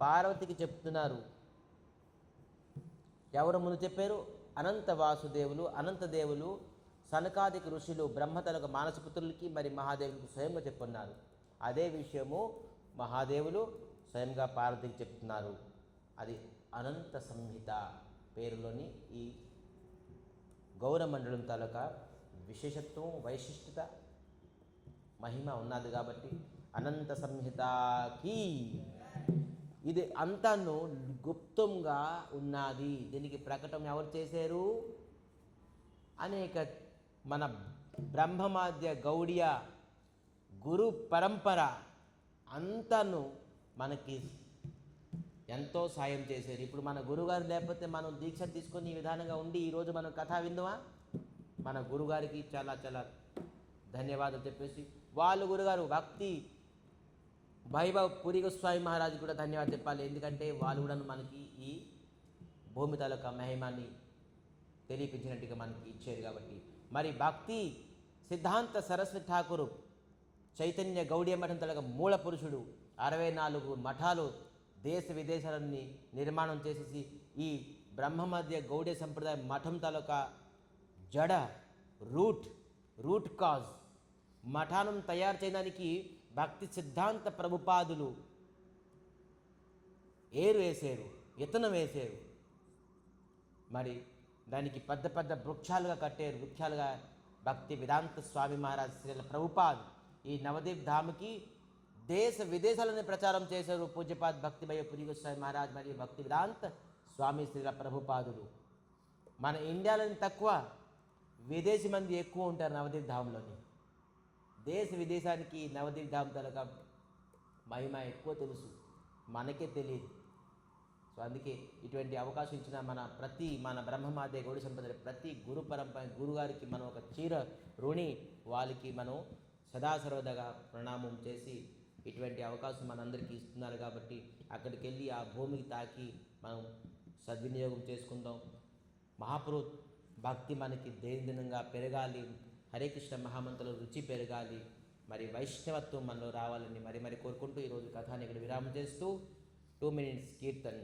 పార్వతికి చెప్తున్నారు. ఎవరు ముందు చెప్పారు? అనంత వాసుదేవులు, అనంతదేవులు, సనకాదిక ఋషులు బ్రహ్మతలకు మానసపుత్రులకి మరి మహాదేవునికి స్వయంగా చెప్పున్నారు. అదే విషయము మహాదేవులు స్వయంగా పార్వతికి చెప్తున్నారు. అది అనంత సంహిత పేరులోని ఈ గౌరమండలం తాలూకా విశేషత్వం, వైశిష్టత, మహిమ ఉన్నది. కాబట్టి అనంత సంహితకి ఇది అంతాను గుప్తంగా ఉన్నది. దీనికి ప్రకటన ఎవరు చేశారు? అనేక మన బ్రహ్మమాద్య గౌడియ గురు పరంపర అంతాను మనకి ఎంతో సాయం చేశారు. ఇప్పుడు మన గురుగారు లేకపోతే మనం దీక్ష తీసుకొని ఈ విధానంగా ఉండి ఈరోజు మనం కథ విందుమా? మన గురుగారికి చాలా చాలా ధన్యవాదాలు చెప్పేసి, వాళ్ళు గురుగారు భక్తి వైభవ్ పురి గోస్వామి మహారాజు కూడా ధన్యవాదాలు చెప్పాలి. ఎందుకంటే వాళ్ళు కూడా మనకి ఈ భూమి తాలూకా మహిమాన్ని తెలియపించినట్టుగా మనకి ఇచ్చారు. కాబట్టి మరి భక్తి సిద్ధాంత సరస్వతి ఠాకూరు చైతన్య గౌడీయ మఠం తాలూకా మూల పురుషుడు 64 మఠాలు దేశ విదేశాలన్నీ నిర్మాణం చేసేసి ఈ బ్రహ్మమధ్య గౌడీయ సంప్రదాయ మఠం తాలూకా జడ రూట్ కాజ్ మఠానం తయారు చేయడానికి భక్తి సిద్ధాంత ప్రభుపాదులు ఏరు వేసారు, విత్తనం వేసారు. మరి దానికి పెద్ద పెద్ద వృక్షాలుగా కట్టారు. వృక్షాలుగా భక్తి వేదాంత స్వామి మహారాజ్ శ్రీల ప్రభుపాద్ ఈ నవదీప్ ధామ్కి దేశ విదేశాలని ప్రచారం చేశారు. పూజ్యపాద్ భక్తిభయ పురి గోస్వామి మహారాజ్ మరియు భక్తి వేదాంత స్వామి శ్రీల ప్రభుపాదులు. మన ఇండియాలోని తక్కువ, విదేశీ మంది ఎక్కువ ఉంటారు నవదీప్ ధామ్లోని. దేశ విదేశానికి నవదీప్ ధామ్ తాలూకా మహిమ ఎక్కువ తెలుసు, మనకే తెలియదు. సో అందుకే ఇటువంటి అవకాశం ఇచ్చిన మన బ్రహ్మమాదే గౌడి సంపద ప్రతి గురు పరంపర గురుగారికి మనం ఒక చీర రుణి, వాళ్ళకి మనం సదాసర్వదగా ప్రణామం చేసి ఇటువంటి అవకాశం మనందరికీ ఇస్తున్నారు. కాబట్టి అక్కడికి వెళ్ళి ఆ భూమికి తాకి మనం సద్వినియోగం చేసుకుందాం. మహాపురు భక్తి మనకి దినంగా పెరగాలి, హరే కృష్ణ మహామంత్రుల రుచి పెరగాలి, మరి వైష్ణవత్వం మనలో రావాలని మరి కోరుకుంటూ ఈరోజు కథాన్ని ఇక్కడ విరామం చేస్తూ 2 minutes కీర్తన్